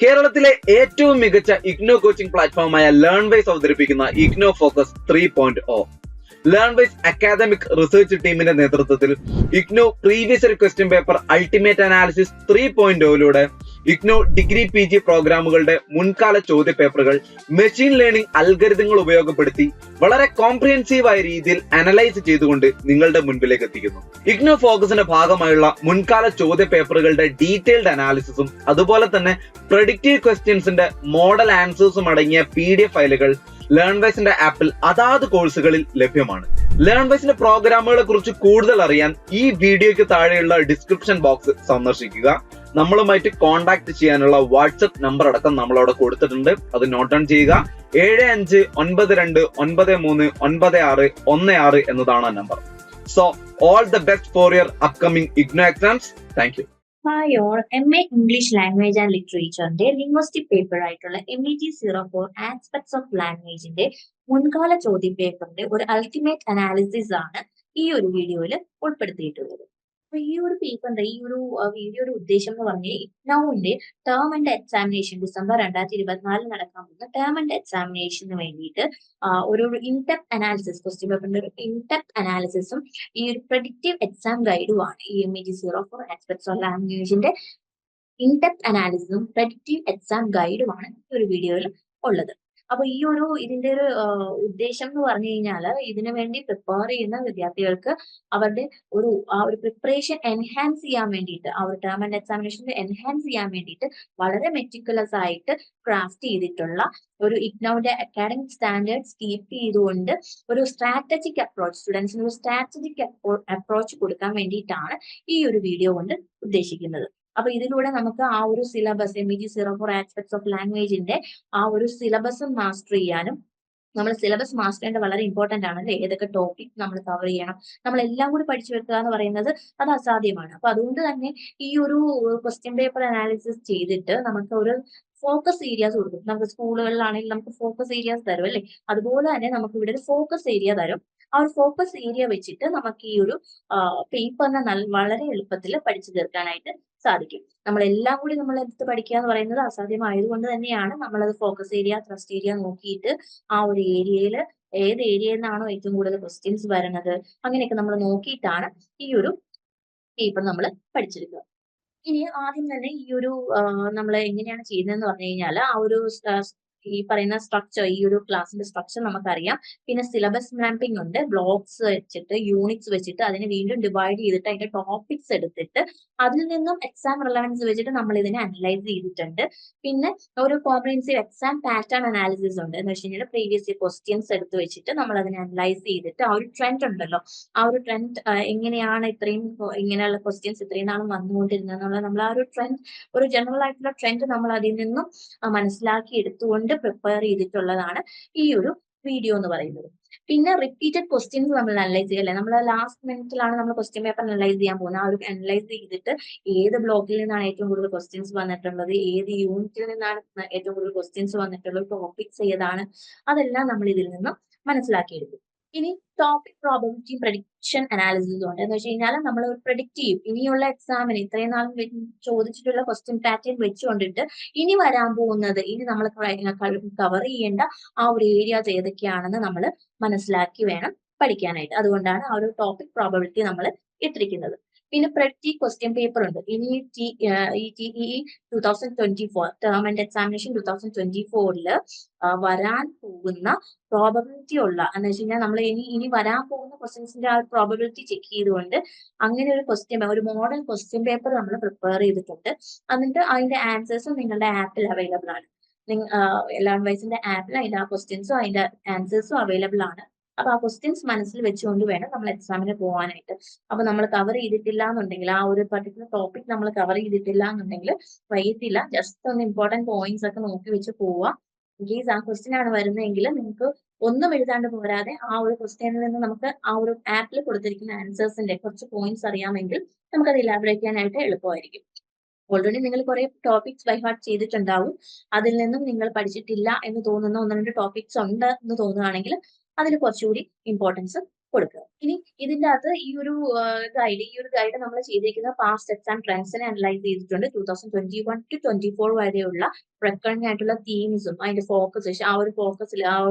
കേരളത്തിലെ ഏറ്റവും മികച്ച ഇഗ്നോ കോച്ചിംഗ് പ്ലാറ്റ്ഫോമായ ലേൺവൈസ് അവതരിപ്പിക്കുന്ന IGNOU focus 3.0. Learnwise academic research ടീമിന്റെ നേതൃത്വത്തിൽ IGNOU previous year question paper ultimate analysis 3.0 IGNOU degree PG പ്രോഗ്രാമുകളുടെ മുൻകാല ചോദ്യ പേപ്പറുകൾ മെഷീൻ ലേണിംഗ് അൽഗരിതങ്ങൾ ഉപയോഗപ്പെടുത്തി വളരെ കോംപ്രിഹെൻസീവായ രീതിയിൽ അനലൈസ് ചെയ്തുകൊണ്ട് നിങ്ങളുടെ മുൻപിലേക്ക് എത്തിക്കുന്നു. ഇഗ്നോ ഫോക്കസിന്റെ ഭാഗമായുള്ള മുൻകാല ചോദ്യ പേപ്പറുകളുടെ ഡീറ്റെയിൽഡ് അനാലിസിസും അതുപോലെ തന്നെ പ്രഡിക്റ്റീവ് ക്വസ്റ്റ്യൻസിന്റെ മോഡൽ ആൻസേഴ്സും അടങ്ങിയ PDF ഫയലുകൾ ലേൺവൈസിന്റെ ആപ്പിൽ അതാത് കോഴ്സുകളിൽ ലഭ്യമാണ്. ലേൺവൈസിന്റെ പ്രോഗ്രാമുകളെ കുറിച്ച് കൂടുതൽ അറിയാൻ ഈ വീഡിയോയ്ക്ക് താഴെയുള്ള ഡിസ്ക്രിപ്ഷൻ ബോക്സ് സന്ദർശിക്കുക. നമ്മളുമായിട്ട് കോൺടാക്ട് ചെയ്യാനുള്ള വാട്സ്ആപ്പ് നമ്പർ അടക്കം നമ്മൾ അവിടെ കൊടുത്തിട്ടുണ്ട്. അത് നോട്ട് ഡൗൺ ചെയ്യുക. 7592939616 എന്നതാണ് ആ നമ്പർ. So all the best for your upcoming IGNOU exams. Thank you. Hi all, MA English language and ലിറ്ററേച്ചറിന്റെ ലിംഗ്വിസ്റ്റിക് പേപ്പർ ആയിട്ടുള്ള MEG04 ആസ്പെക്ട്സ് ഓഫ് ലാംഗ്വേജിന്റെ മുൻകാല ചോദ്യ പേപ്പറിന്റെ ഒരു അൾട്ടിമേറ്റ് അനാലിസിസ് ആണ് ഈ ഒരു വീഡിയോയിൽ ഉൾപ്പെടുത്തിയിട്ടുള്ളത്. അപ്പൊ ഈ ഒരു പേപ്പറിന്റെ ഈ ഒരു വീഡിയോയുടെ ഉദ്ദേശം എന്ന് പറഞ്ഞാൽ ഇഗ്നോവിന്റെ ടേം ആൻഡ് എക്സാമിനേഷൻ ഡിസംബർ 2024 നടക്കാൻ പോകുന്ന ടേം ആൻഡ് എക്സാമിനേഷന് വേണ്ടിയിട്ട് ഒരു ഇൻഡെപ്ത് അനാലിസിസ്, ക്വസ്റ്റ്യൻ പേപ്പറിന്റെ ഒരു ഇൻഡെപ്ത് അനാലിസിസും ഈ ഒരു പ്രഡിക്റ്റീവ് എക്സാം ഗൈഡുമാണ് ഈ MEG04 ആസ്പെക്ട്സ് ഓഫ് ലാംഗ്വേജിന്റെ ഇൻഡെപ്ത് അനാലിസിസും പ്രഡിക്റ്റീവ് എക്സാം ഗൈഡുമാണ് ഈ ഒരു വീഡിയോയിൽ ഉള്ളത്. അപ്പൊ ഈ ഒരു ഇതിന്റെ ഒരു ഉദ്ദേശം എന്ന് പറഞ്ഞു കഴിഞ്ഞാല് ഇതിനു വേണ്ടി പ്രിപ്പയർ ചെയ്യുന്ന വിദ്യാർത്ഥികൾക്ക് അവരുടെ ആ ഒരു പ്രിപ്പറേഷൻ എൻഹാൻസ് ചെയ്യാൻ വേണ്ടിയിട്ട്, ആ ഒരു ടേം ആൻഡ് എക്സാമിനേഷൻ എൻഹാൻസ് ചെയ്യാൻ വേണ്ടിയിട്ട് വളരെ മെറ്റിക്കുലസ് ആയിട്ട് ക്രാഫ്റ്റ് ചെയ്തിട്ടുള്ള ഒരു ഇഗ്നോയുടെ അക്കാഡമിക് സ്റ്റാൻഡേർഡ്സ് കീപ്പ് ചെയ്തുകൊണ്ട് ഒരു സ്ട്രാറ്റജിക് അപ്രോച്ച്, സ്റ്റുഡൻസിന് ഒരു സ്ട്രാറ്റജിക് അപ്രോച്ച് കൊടുക്കാൻ വേണ്ടിയിട്ടാണ് ഈ ഒരു വീഡിയോ കൊണ്ട് ഉദ്ദേശിക്കുന്നത്. അപ്പൊ ഇതിലൂടെ നമുക്ക് ആ ഒരു സിലബസ് MEG04 ആസ്പെക്ട്സ് ഓഫ് ലാംഗ്വേജിന്റെ ആ ഒരു സിലബസ് മാസ്റ്റർ ചെയ്യാനും, നമ്മൾ സിലബസ് മാസ്റ്റർ ചെയ്യേണ്ടത് വളരെ ഇമ്പോർട്ടന്റ് ആണല്ലേ. ഏതൊക്കെ ടോപ്പിക് നമ്മൾ കവർ ചെയ്യണം, നമ്മൾ എല്ലാം കൂടി പഠിച്ചു വെക്കുക എന്ന് പറയുന്നത് അത് അസാധ്യമാണ്. അപ്പൊ അതുകൊണ്ട് തന്നെ ഈ ഒരു ക്വസ്റ്റ്യൻ പേപ്പർ അനാലിസിസ് ചെയ്തിട്ട് നമുക്ക് ഒരു ഫോക്കസ് ഏരിയാസ് കൊടുക്കും. നമുക്ക് സ്കൂളുകളിലാണെങ്കിൽ നമുക്ക് ഫോക്കസ് ഏരിയാസ് തരും അല്ലേ. അതുപോലെ തന്നെ നമുക്ക് ഇവിടെ ഒരു ഫോക്കസ് ഏരിയ തരും. ആ ഒരു ഫോക്കസ് ഏരിയ വെച്ചിട്ട് നമുക്ക് ഈ ഒരു പേപ്പറിനെ വളരെ എളുപ്പത്തിൽ പഠിച്ചു തീർക്കാനായിട്ട് സാധിക്കും. നമ്മളെല്ലാം കൂടി നമ്മൾ എടുത്ത് പഠിക്കുക എന്ന് പറയുന്നത് അസാധ്യമായതുകൊണ്ട് തന്നെയാണ് നമ്മളത് ഫോക്കസ് ഏരിയ, ത്രസ്റ്റ് ഏരിയ നോക്കിയിട്ട് ആ ഒരു ഏരിയയിൽ ഏത് ഏരിയയിൽ നിന്നാണോ ഏറ്റവും കൂടുതൽ ക്വസ്റ്റ്യൻസ് വരുന്നത് അങ്ങനെയൊക്കെ നമ്മൾ നോക്കിയിട്ടാണ് ഈ ഒരു പേപ്പർ നമ്മൾ പഠിച്ചെടുക്കുക. ഇനി ആദ്യം തന്നെ ഈ ഒരു നമ്മൾ എങ്ങനെയാണ് ചെയ്യുന്നതെന്ന് പറഞ്ഞു കഴിഞ്ഞാൽ ആ ഒരു ഈ പറയുന്ന സ്ട്രക്ചർ, ഈ ഒരു ക്ലാസ്സിന്റെ സ്ട്രക്ചർ നമുക്കറിയാം. പിന്നെ സിലബസ് മാപ്പിംഗ് ഉണ്ട്. ബ്ലോക്സ് വെച്ചിട്ട്, യൂണിറ്റ്സ് വെച്ചിട്ട് അതിനെ വീണ്ടും ഡിവൈഡ് ചെയ്തിട്ട് അതിന്റെ ടോപ്പിക്സ് എടുത്തിട്ട് അതിൽ നിന്നും എക്സാം റിലവൻസ് വെച്ചിട്ട് നമ്മൾ ഇതിനെ അനലൈസ് ചെയ്തിട്ടുണ്ട്. പിന്നെ ഒരു കോംപ്രിഹെൻസീവ് എക്സാം പാറ്റേൺ അനാലിസിസ് ഉണ്ട്. എന്ന് വെച്ച് കഴിഞ്ഞാൽ പ്രീവിയസ് ഇയർ ക്വസ്റ്റ്യൻസ് എടുത്ത് വെച്ചിട്ട് നമ്മൾ അതിനെ അനലൈസ് ചെയ്തിട്ട് ആ ഒരു ട്രെൻഡ് ഉണ്ടല്ലോ, ആ ഒരു ട്രെൻഡ് എങ്ങനെയാണ് ഇത്രയും ഇങ്ങനെയുള്ള ക്വസ്റ്റ്യൻസ് ഇത്രയും നാളും വന്നുകൊണ്ടിരുന്നത് എന്നുള്ള നമ്മൾ ആ ഒരു ട്രെൻഡ്, ഒരു ജനറൽ ആയിട്ടുള്ള ട്രെൻഡ് നമ്മൾ അതിൽ നിന്നും മനസ്സിലാക്കി എടുത്തുകൊണ്ട് പ്രിപ്പയർ ചെയ്തിട്ടുള്ളതാണ് ഈ ഒരു വീഡിയോ എന്ന് പറയുന്നത്. പിന്നെ റിപ്പീറ്റഡ് ക്വസ്റ്റ്യൻസ് നമ്മൾ അനലൈസ് ചെയ്യല്ലേ. നമ്മൾ ലാസ്റ്റ് മിനിറ്റിലാണ് നമ്മൾ ക്വസ്റ്റ്യൻ പേപ്പർ അനലൈസ് ചെയ്യാൻ പോകുന്നത്. ആ ഒരു അനലൈസ് ചെയ്തിട്ട് ഏത് ബ്ലോക്കിൽ നിന്നാണ് ഏറ്റവും കൂടുതൽ ക്വസ്റ്റ്യൻസ് വന്നിട്ടുള്ളത്, ഏത് യൂണിറ്റിൽ നിന്നാണ് ഏറ്റവും കൂടുതൽ ക്വസ്റ്റ്യൻസ് വന്നിട്ടുള്ളത്, ടോപ്പിക്സ് ഏതാണ്, അതെല്ലാം നമ്മൾ ഇതിൽ നിന്നും മനസ്സിലാക്കിയെടുക്കും. ഇനി ടോപ്പിക് പ്രോബബിലിറ്റി പ്രഡിക്ഷൻ അനാലിസിസ് ഉണ്ട്. എന്ന് വെച്ച് കഴിഞ്ഞാൽ നമ്മൾ ഒരു പ്രഡിക്റ്റീവ് ഇനിയുള്ള എക്സാമിന് ഇത്രയും നാളും ചോദിച്ചിട്ടുള്ള ക്വസ്റ്റ്യൻ പാറ്റേൺ വെച്ചുകൊണ്ടിട്ട് ഇനി വരാൻ പോകുന്നത്, ഇനി നമ്മൾ കവർ ചെയ്യേണ്ട ആ ഒരു ഏരിയാസ് ഏതൊക്കെയാണെന്ന് നമ്മൾ മനസ്സിലാക്കി വേണം പഠിക്കാനായിട്ട്. അതുകൊണ്ടാണ് ആ ഒരു ടോപ്പിക് പ്രോബബിലിറ്റി നമ്മൾ ഇട്ടിരിക്കുന്നത്. പിന്നെ പ്രഡി ക്വസ്റ്റ്യൻ പേപ്പർ ഉണ്ട്. ഇനി TEE 2024 ടേം ആൻഡ് എക്സാമിനേഷൻ 2024 വരാൻ പോകുന്ന പ്രോബബിലിറ്റി ഉള്ള, എന്ന് വെച്ച് കഴിഞ്ഞാൽ നമ്മൾ ഇനി വരാൻ പോകുന്ന ക്വസ്റ്റ്യൻസിന്റെ ആ പ്രോബബിലിറ്റി ചെക്ക് ചെയ്തുകൊണ്ട് അങ്ങനെ ഒരു ഒരു മോഡൽ ക്വസ്റ്റ്യൻ പേപ്പർ നമ്മൾ പ്രിപ്പയർ ചെയ്തിട്ടുണ്ട്. എന്നിട്ട് അതിന്റെ ആൻസേഴ്സും നിങ്ങളുടെ ആപ്പിൽ അവൈലബിൾ ആണ്. ലേൺവൈസിന്റെ ആപ്പിൽ അതിന്റെ ആ ക്വസ്റ്റ്യൻസും അതിന്റെ ആൻസേഴ്സും അവൈലബിൾ ആണ്. അപ്പൊ ആ ക്വസ്റ്റ്യൻസ് മനസ്സിൽ വെച്ചുകൊണ്ട് വേണം നമ്മൾ എക്സാമിന് പോകാനായിട്ട്. അപ്പൊ നമ്മൾ കവർ ചെയ്തിട്ടില്ല എന്നുണ്ടെങ്കിൽ, ആ ഒരു പർട്ടിക്കുലർ ടോപ്പിക് നമ്മൾ കവർ ചെയ്തിട്ടില്ല എന്നുണ്ടെങ്കിൽ വൈകിട്ടില്ല, ജസ്റ്റ് ഒന്ന് ഇമ്പോർട്ടന്റ് പോയിന്റ്സ് ഒക്കെ നോക്കി വെച്ച് പോവുക. ഇൻകേസ് ആ ക്വസ്റ്റ്യൻ ആണ് വരുന്നതെങ്കിൽ നിങ്ങൾക്ക് ഒന്നും എഴുതാണ്ട് പോരാതെ ആ ഒരു ക്വസ്റ്റ്യനിൽ നിന്ന് നമുക്ക് ആ ഒരു ആപ്പിൽ കൊടുത്തിരിക്കുന്ന ആൻസേഴ്സിന്റെ കുറച്ച് പോയിന്റ്സ് അറിയാമെങ്കിൽ നമുക്കത് ഇലാബറേറ്റ് ചെയ്യാനായിട്ട് എളുപ്പമായിരിക്കും. ഓൾറെഡി നിങ്ങൾ കുറെ ടോപ്പിക്സ് ബൈ ഹാർട്ട് ചെയ്തിട്ടുണ്ടാവും. അതിൽ നിന്നും നിങ്ങൾ പഠിച്ചിട്ടില്ല എന്ന് തോന്നുന്ന 1-2 ടോപ്പിക്സ് ഉണ്ട് എന്ന് തോന്നുകയാണെങ്കിൽ അതിന് കുറച്ചുകൂടി ഇമ്പോർട്ടൻസ് കൊടുക്കുക. ഇനി ഇതിന്റെ അകത്ത് ഈ ഒരു ഗൈഡ് നമ്മൾ ചെയ്തിരിക്കുന്ന പാസ്റ്റ് എക്സാം ട്രെൻഡ്സിനെ അനലൈസ് ചെയ്തിട്ടുണ്ട്. 2021-24 വരെയുള്ള റെക്കറിംഗ് ആയിട്ടുള്ള തീംസും അതിന്റെ ഫോക്കസ് ആ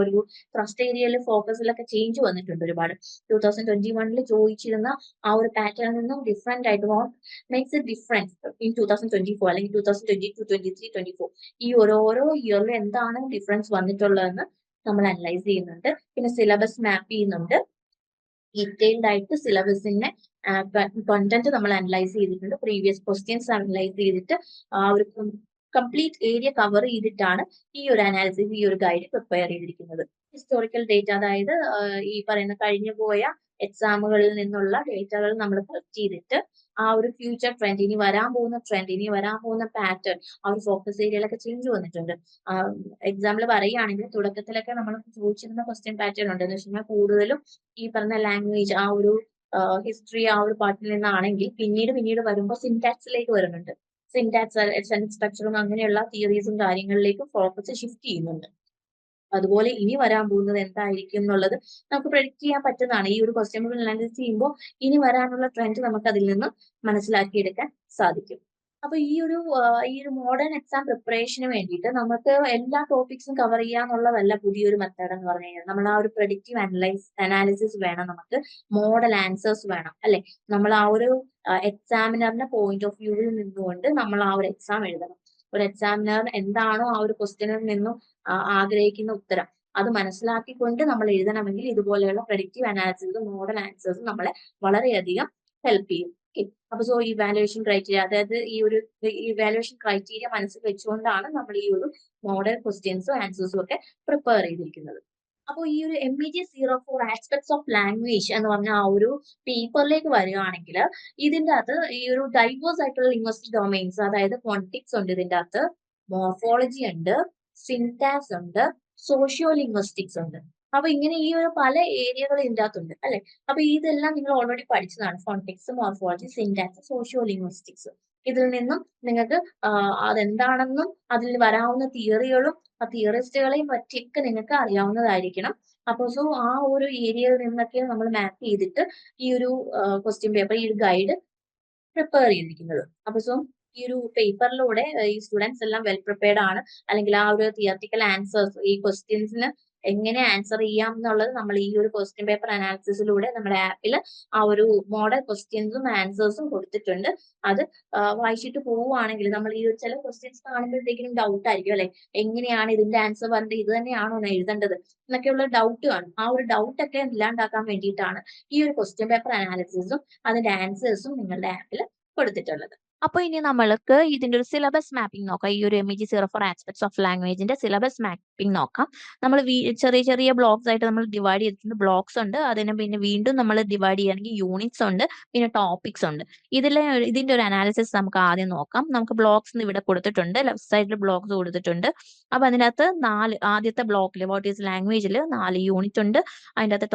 ഒരു ട്രസ്റ്റ് ഏരിയയിലെ ഫോക്കസിലൊക്കെ ചേഞ്ച് വന്നിട്ടുണ്ട് ഒരുപാട്. 2021 ചോദിച്ചിരുന്ന ആ ഒരു പാറ്റേണിൽ നിന്നും ഡിഫറെന്റ് ആയിട്ട് what makes A difference in 2024 അല്ലെങ്കിൽ 2022, 23, 24 ഈ ഓരോരോ ഇയറിൽ എന്താണ് ഡിഫറൻസ് വന്നിട്ടുള്ളതെന്ന് നമ്മൾ അനലൈസ് ചെയ്യുന്നുണ്ട്. പിന്നെ സിലബസ് മാപ്പ് ചെയ്യുന്നുണ്ട്. ഡീറ്റെയിൽഡ് ആയിട്ട് സിലബസിന്റെ കണ്ടന്റ് നമ്മൾ അനലൈസ് ചെയ്തിട്ടുണ്ട്. പ്രീവിയസ് ക്വസ്റ്റ്യൻസ് അനലൈസ് ചെയ്തിട്ട് ആ ഒരു കംപ്ലീറ്റ് ഏരിയ കവർ ചെയ്തിട്ടാണ് ഈ ഒരു അനാലിസിസ് ഈ ഒരു ഗൈഡ് പ്രിപ്പയർ ചെയ്തിരിക്കുന്നത്. ഹിസ്റ്റോറിക്കൽ ഡേറ്റ, അതായത് ഈ പറയുന്ന കഴിഞ്ഞു പോയ എക്സാമുകളിൽ നിന്നുള്ള ഡേറ്റകൾ നമ്മൾ കളക്ട് ചെയ്തിട്ട് ആ ഒരു ഫ്യൂച്ചർ ട്രെൻഡ്, ഇനി വരാൻ പോകുന്ന പാറ്റേൺ, ആ ഒരു ഫോക്കസ് ഏരിയയിലൊക്കെ ചേഞ്ച് വന്നിട്ടുണ്ട്. എക്സാമ്പിൾ പറയുകയാണെങ്കിൽ തുടക്കത്തിലൊക്കെ നമ്മൾ ചോദിച്ചിരുന്ന ക്വസ്റ്റ്യൻ പാറ്റേൺ ഉണ്ട് എന്ന് വെച്ച് കഴിഞ്ഞാൽ കൂടുതലും ഈ പറഞ്ഞ ലാംഗ്വേജ് ആ ഒരു ഹിസ്റ്ററി ആ ഒരു പാർട്ടിൽ നിന്നാണെങ്കിൽ പിന്നീട് വരുമ്പോൾ സിൻടാക്സിലേക്ക് വരുന്നുണ്ട്. സിൻടാക്സ്, സെന്റൻസ് സ്ട്രക്ചറും അങ്ങനെയുള്ള തിയറീസും കാര്യങ്ങളിലേക്ക് ഫോക്കസ് ഷിഫ്റ്റ് ചെയ്യുന്നുണ്ട്. അതുപോലെ ഇനി വരാൻ പോകുന്നത് എന്തായിരിക്കും എന്നുള്ളത് നമുക്ക് പ്രെഡിക്റ്റ് ചെയ്യാൻ പറ്റുന്നതാണ്. ഈ ഒരു ക്വസ്റ്റ്യൻ പേപ്പർ അനാലിസിസ് ചെയ്യുമ്പോൾ ഇനി വരാനുള്ള ട്രെൻഡ് നമുക്ക് അതിൽ നിന്ന് മനസ്സിലാക്കിയെടുക്കാൻ സാധിക്കും. അപ്പൊ ഈ ഒരു മോഡേൺ എക്സാം പ്രിപ്പറേഷന് വേണ്ടിയിട്ട് നമുക്ക് എല്ലാ ടോപ്പിക്സും കവർ ചെയ്യാന്നുള്ളതല്ല പുതിയൊരു മെത്തേഡ് എന്ന് പറഞ്ഞു കഴിഞ്ഞാൽ. നമ്മൾ ആ ഒരു പ്രെഡിക്റ്റീവ് അനാലിസിസ് വേണം, നമുക്ക് മോഡൽ ആൻസേഴ്സ് വേണം, അല്ലെ? നമ്മൾ ആ ഒരു എക്സാമിനറിന്റെ പോയിന്റ് ഓഫ് വ്യൂവിൽ നിന്നുകൊണ്ട് നമ്മൾ ആ ഒരു എക്സാം എഴുതണം. ഒരു എക്സാമിനർ എന്താണോ ആ ഒരു ക്വസ്റ്റ്യനിൽ നിന്നും ആഗ്രഹിക്കുന്ന ഉത്തരം അത് മനസ്സിലാക്കിക്കൊണ്ട് നമ്മൾ എഴുതണമെങ്കിൽ ഇതുപോലെയുള്ള പ്രെഡിക്റ്റീവ് അനാലിസിസും മോഡൽ ആൻസേഴ്സും നമ്മളെ വളരെയധികം ഹെൽപ്പ് ചെയ്യും. അപ്പൊ ഇവാലുവേഷൻ ക്രൈറ്റീരിയ, അതായത് ഈ ഒരു ഇവാലുവേഷൻ ക്രൈറ്റീരിയ മനസ്സിൽ വെച്ചുകൊണ്ടാണ് നമ്മൾ ഈ ഒരു മോഡൽ ക്വസ്റ്റ്യൻസും ആൻസേഴ്സും ഒക്കെ പ്രിപ്പയർ ചെയ്തിരിക്കുന്നത്. അപ്പോൾ ഈ ഒരു MEG 04 ആസ്പെക്ട്സ് ഓഫ് ലാംഗ്വേജ് എന്ന് പറഞ്ഞ ആ ഒരു പേപ്പറിലേക്ക് വരികയാണെങ്കിൽ ഇതിന്റെ അകത്ത് ഈ ഒരു ഡൈവേഴ്സ് ആയിട്ടുള്ള ലിംഗ്വിസ്റ്റിക് ഡൊമൈൻസ്, അതായത് ഫോണറ്റിക്സ് ഉണ്ട്, ഇതിന്റെ അകത്ത് മോർഫോളജി ഉണ്ട്, സിൻടാക്സ് ഉണ്ട്, സോഷ്യോ ലിംഗ്വിസ്റ്റിക്സ് ഉണ്ട്. അപ്പൊ ഇങ്ങനെ ഈ ഒരു പല ഏരിയകൾ ഇതിന്റെ അകത്തുണ്ട്, അല്ലെ? അപ്പൊ ഇതെല്ലാം നിങ്ങൾ ഓൾറെഡി പഠിച്ചതാണ്. Phonetics, morphology, syntax, socio linguistics. ഇതിൽ നിന്നും നിങ്ങൾക്ക് അതെന്താണെന്നും അതിൽ വരാവുന്ന തിയറികളും ആ തിയറിസ്റ്റുകളെയും പറ്റിയൊക്കെ നിങ്ങൾക്ക് അറിയാവുന്നതായിരിക്കണം. അപ്പൊ ആ ഒരു ഏരിയയിൽ നിന്നൊക്കെ നമ്മൾ മാപ്പ് ചെയ്തിട്ട് ഈ ഒരു ക്വസ്റ്റ്യൻ പേപ്പർ, ഈ ഒരു ഗൈഡ് പ്രിപ്പയർ ചെയ്തിരിക്കുന്നത്. അപ്പൊ ഈ ഒരു പേപ്പറിലൂടെ ഈ സ്റ്റുഡൻസ് എല്ലാം വെൽ പ്രിപ്പയർഡ് ആണ്, അല്ലെങ്കിൽ ആ ഒരു തിയററ്റിക്കൽ ആൻസേഴ്സ്, ഈ ക്വസ്റ്റ്യൻസിന് എങ്ങനെ ആൻസർ ചെയ്യാം എന്നുള്ളത് നമ്മൾ ഈ ഒരു ക്വസ്റ്റ്യൻ പേപ്പർ അനാലിസിസിലൂടെ നമ്മുടെ ആപ്പിൽ ആ ഒരു മോഡൽ ക്വസ്റ്റ്യൻസും ആൻസേഴ്സും കൊടുത്തിട്ടുണ്ട്. അത് വായിച്ചിട്ട് പോവുകയാണെങ്കിൽ നമ്മൾ ഈ ഒരു ചില ക്വസ്റ്റ്യൻസ് കാണുമ്പോഴത്തേക്കും ഡൗട്ട് ആയിരിക്കും, അല്ലെ? എങ്ങനെയാണ് ഇതിന്റെ ആൻസർ പറഞ്ഞത്, ഇത് തന്നെയാണോ എഴുതേണ്ടത് എന്നൊക്കെയുള്ള ഡൗട്ട് കാണും. ആ ഒരു ഡൗട്ട് ഒക്കെ ഇല്ലാണ്ടാക്കാൻ വേണ്ടിയിട്ടാണ് ഈ ഒരു ക്വസ്റ്റ്യൻ പേപ്പർ അനാലിസിസും അതിന്റെ ആൻസേഴ്സും നിങ്ങളുടെ ആപ്പിൽ കൊടുത്തിട്ടുള്ളത്. അപ്പൊ ഇനി നമ്മൾക്ക് ഇതിന്റെ ഒരു സിലബസ് മാപ്പിംഗ് നോക്കാം. ഈ ഒരു MEG 04 ആസ്പെക്ട്സ് ഓഫ് ലാംഗ്വേജിന്റെ സിലബസ് മാപ്പിംഗ് നോക്കാം. നമ്മൾ ചെറിയ ചെറിയ ബ്ലോക്സ് ആയിട്ട് നമ്മൾ ഡിവൈഡ് ചെയ്തിട്ടുണ്ട്. ബ്ലോക്സ് ഉണ്ട്, അതിനെ പിന്നെ വീണ്ടും നമ്മൾ ഡിവൈഡ് ചെയ്യുകയാണെങ്കിൽ യൂണിറ്റ്സ് ഉണ്ട്, പിന്നെ ടോപ്പിക്സ് ഉണ്ട്. ഇതിന്റെ ഒരു അനാലിസിസ് നമുക്ക് ആദ്യം നോക്കാം. നമുക്ക് ബ്ലോക്സ് ഇവിടെ കൊടുത്തിട്ടുണ്ട്, ലെഫ്റ്റ് സൈഡിൽ ബ്ലോക്സ് കൊടുത്തിട്ടുണ്ട്. അപ്പൊ അതിനകത്ത് ആദ്യത്തെ ബ്ലോക്കിൽ വാട്ട് ഈസ് ലാംഗ്വേജിൽ 4 യൂണിറ്റ് ഉണ്ട്. അതിൻ്റെ അകത്ത്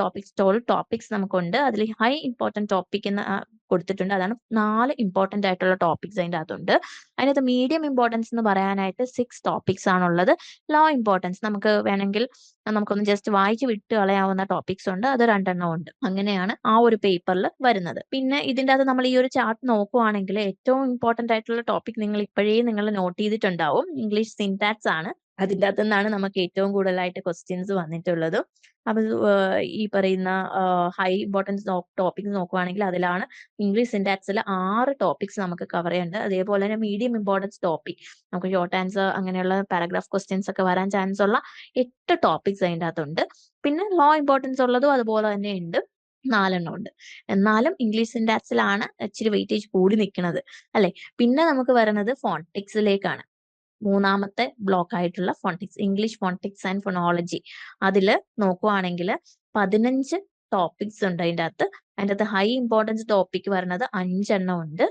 ടോപ്പിക്സ് നമുക്കുണ്ട്. അതിൽ ഹൈ ഇമ്പോർട്ടൻറ്റ് ടോപ്പിക് എന്ന് കൊടുത്തിട്ടുണ്ട്. അതാണ് 4 ഇമ്പോർട്ടന്റ് ആയിട്ടുള്ള ടോപ്പിക്സ് അതിൻ്റെ അകത്തുണ്ട്. അതിനകത്ത് മീഡിയം ഇമ്പോർട്ടൻസ് എന്ന് പറയാനായിട്ട് 6 ടോപ്പിക്സ് ആണുള്ളത്. ലോ ഇമ്പോർട്ടൻസ് നമുക്ക് വേണമെങ്കിൽ നമുക്കൊന്ന് ജസ്റ്റ് വായിച്ച് വിട്ട് കളയാവുന്ന ടോപ്പിക്സ് ഉണ്ട്, അത് 2 എണ്ണം ഉണ്ട്. അങ്ങനെയാണ് ആ ഒരു പേപ്പറിൽ വരുന്നത്. പിന്നെ ഇതിൻ്റെ അകത്ത് നമ്മൾ ഈ ഒരു ചാർട്ട് നോക്കുവാണെങ്കിൽ ഏറ്റവും ഇമ്പോർട്ടന്റ് ആയിട്ടുള്ള ടോപ്പിക് നിങ്ങൾ നോട്ട് ചെയ്തിട്ടുണ്ടാവും, ഇംഗ്ലീഷ് സിൻടാക്സ് ആണ്. അതിൻ്റെ അകത്തു നിന്നാണ് നമുക്ക് ഏറ്റവും കൂടുതലായിട്ട് ക്വസ്റ്റ്യൻസ് വന്നിട്ടുള്ളത്. അപ്പൊ ഈ പറയുന്ന ഹൈ ഇമ്പോർട്ടൻസ് ടോപ്പിക്സ് നോക്കുവാണെങ്കിൽ അതിലാണ് ഇംഗ്ലീഷ് സിൻടാക്സിൽ 6 ടോപ്പിക്സ് നമുക്ക് കവർ ചെയ്യേണ്ടത്. അതേപോലെ തന്നെ മീഡിയം ഇമ്പോർട്ടൻസ് ടോപ്പിക്, നമുക്ക് ഷോർട്ട് ആൻസർ അങ്ങനെയുള്ള പാരഗ്രാഫ് ക്വസ്റ്റ്യൻസ് ഒക്കെ വരാൻ ചാൻസ് ഉള്ള 8 ടോപ്പിക്സ് അതിൻ്റെ അകത്തുണ്ട്. പിന്നെ ലോ ഇമ്പോർട്ടൻസ് ഉള്ളതും അതുപോലെ തന്നെ ഉണ്ട്, 4 എണ്ണം ഉണ്ട്. എന്നാലും ഇംഗ്ലീഷ് സിൻടാക്സിലാണ് ഇച്ചിരി വെയിറ്റേജ് കൂടി നിൽക്കുന്നത്, അല്ലെ? പിന്നെ നമുക്ക് വരുന്നത് ഫോണറ്റിക്സിലേക്കാണ്. മൂന്നാമത്തെ ബ്ലോക്ക് ആയിട്ടുള്ള phonetics, English phonetics and phonology. അതിൽ നോക്കുവാണെങ്കിൽ 15 ടോപ്പിക്സ് ഉണ്ട് അതിൻ്റെ അകത്ത് ഹൈ ഇമ്പോർട്ടൻസ് ടോപ്പിക് വരുന്നത് 5 എണ്ണം ഉണ്ട്.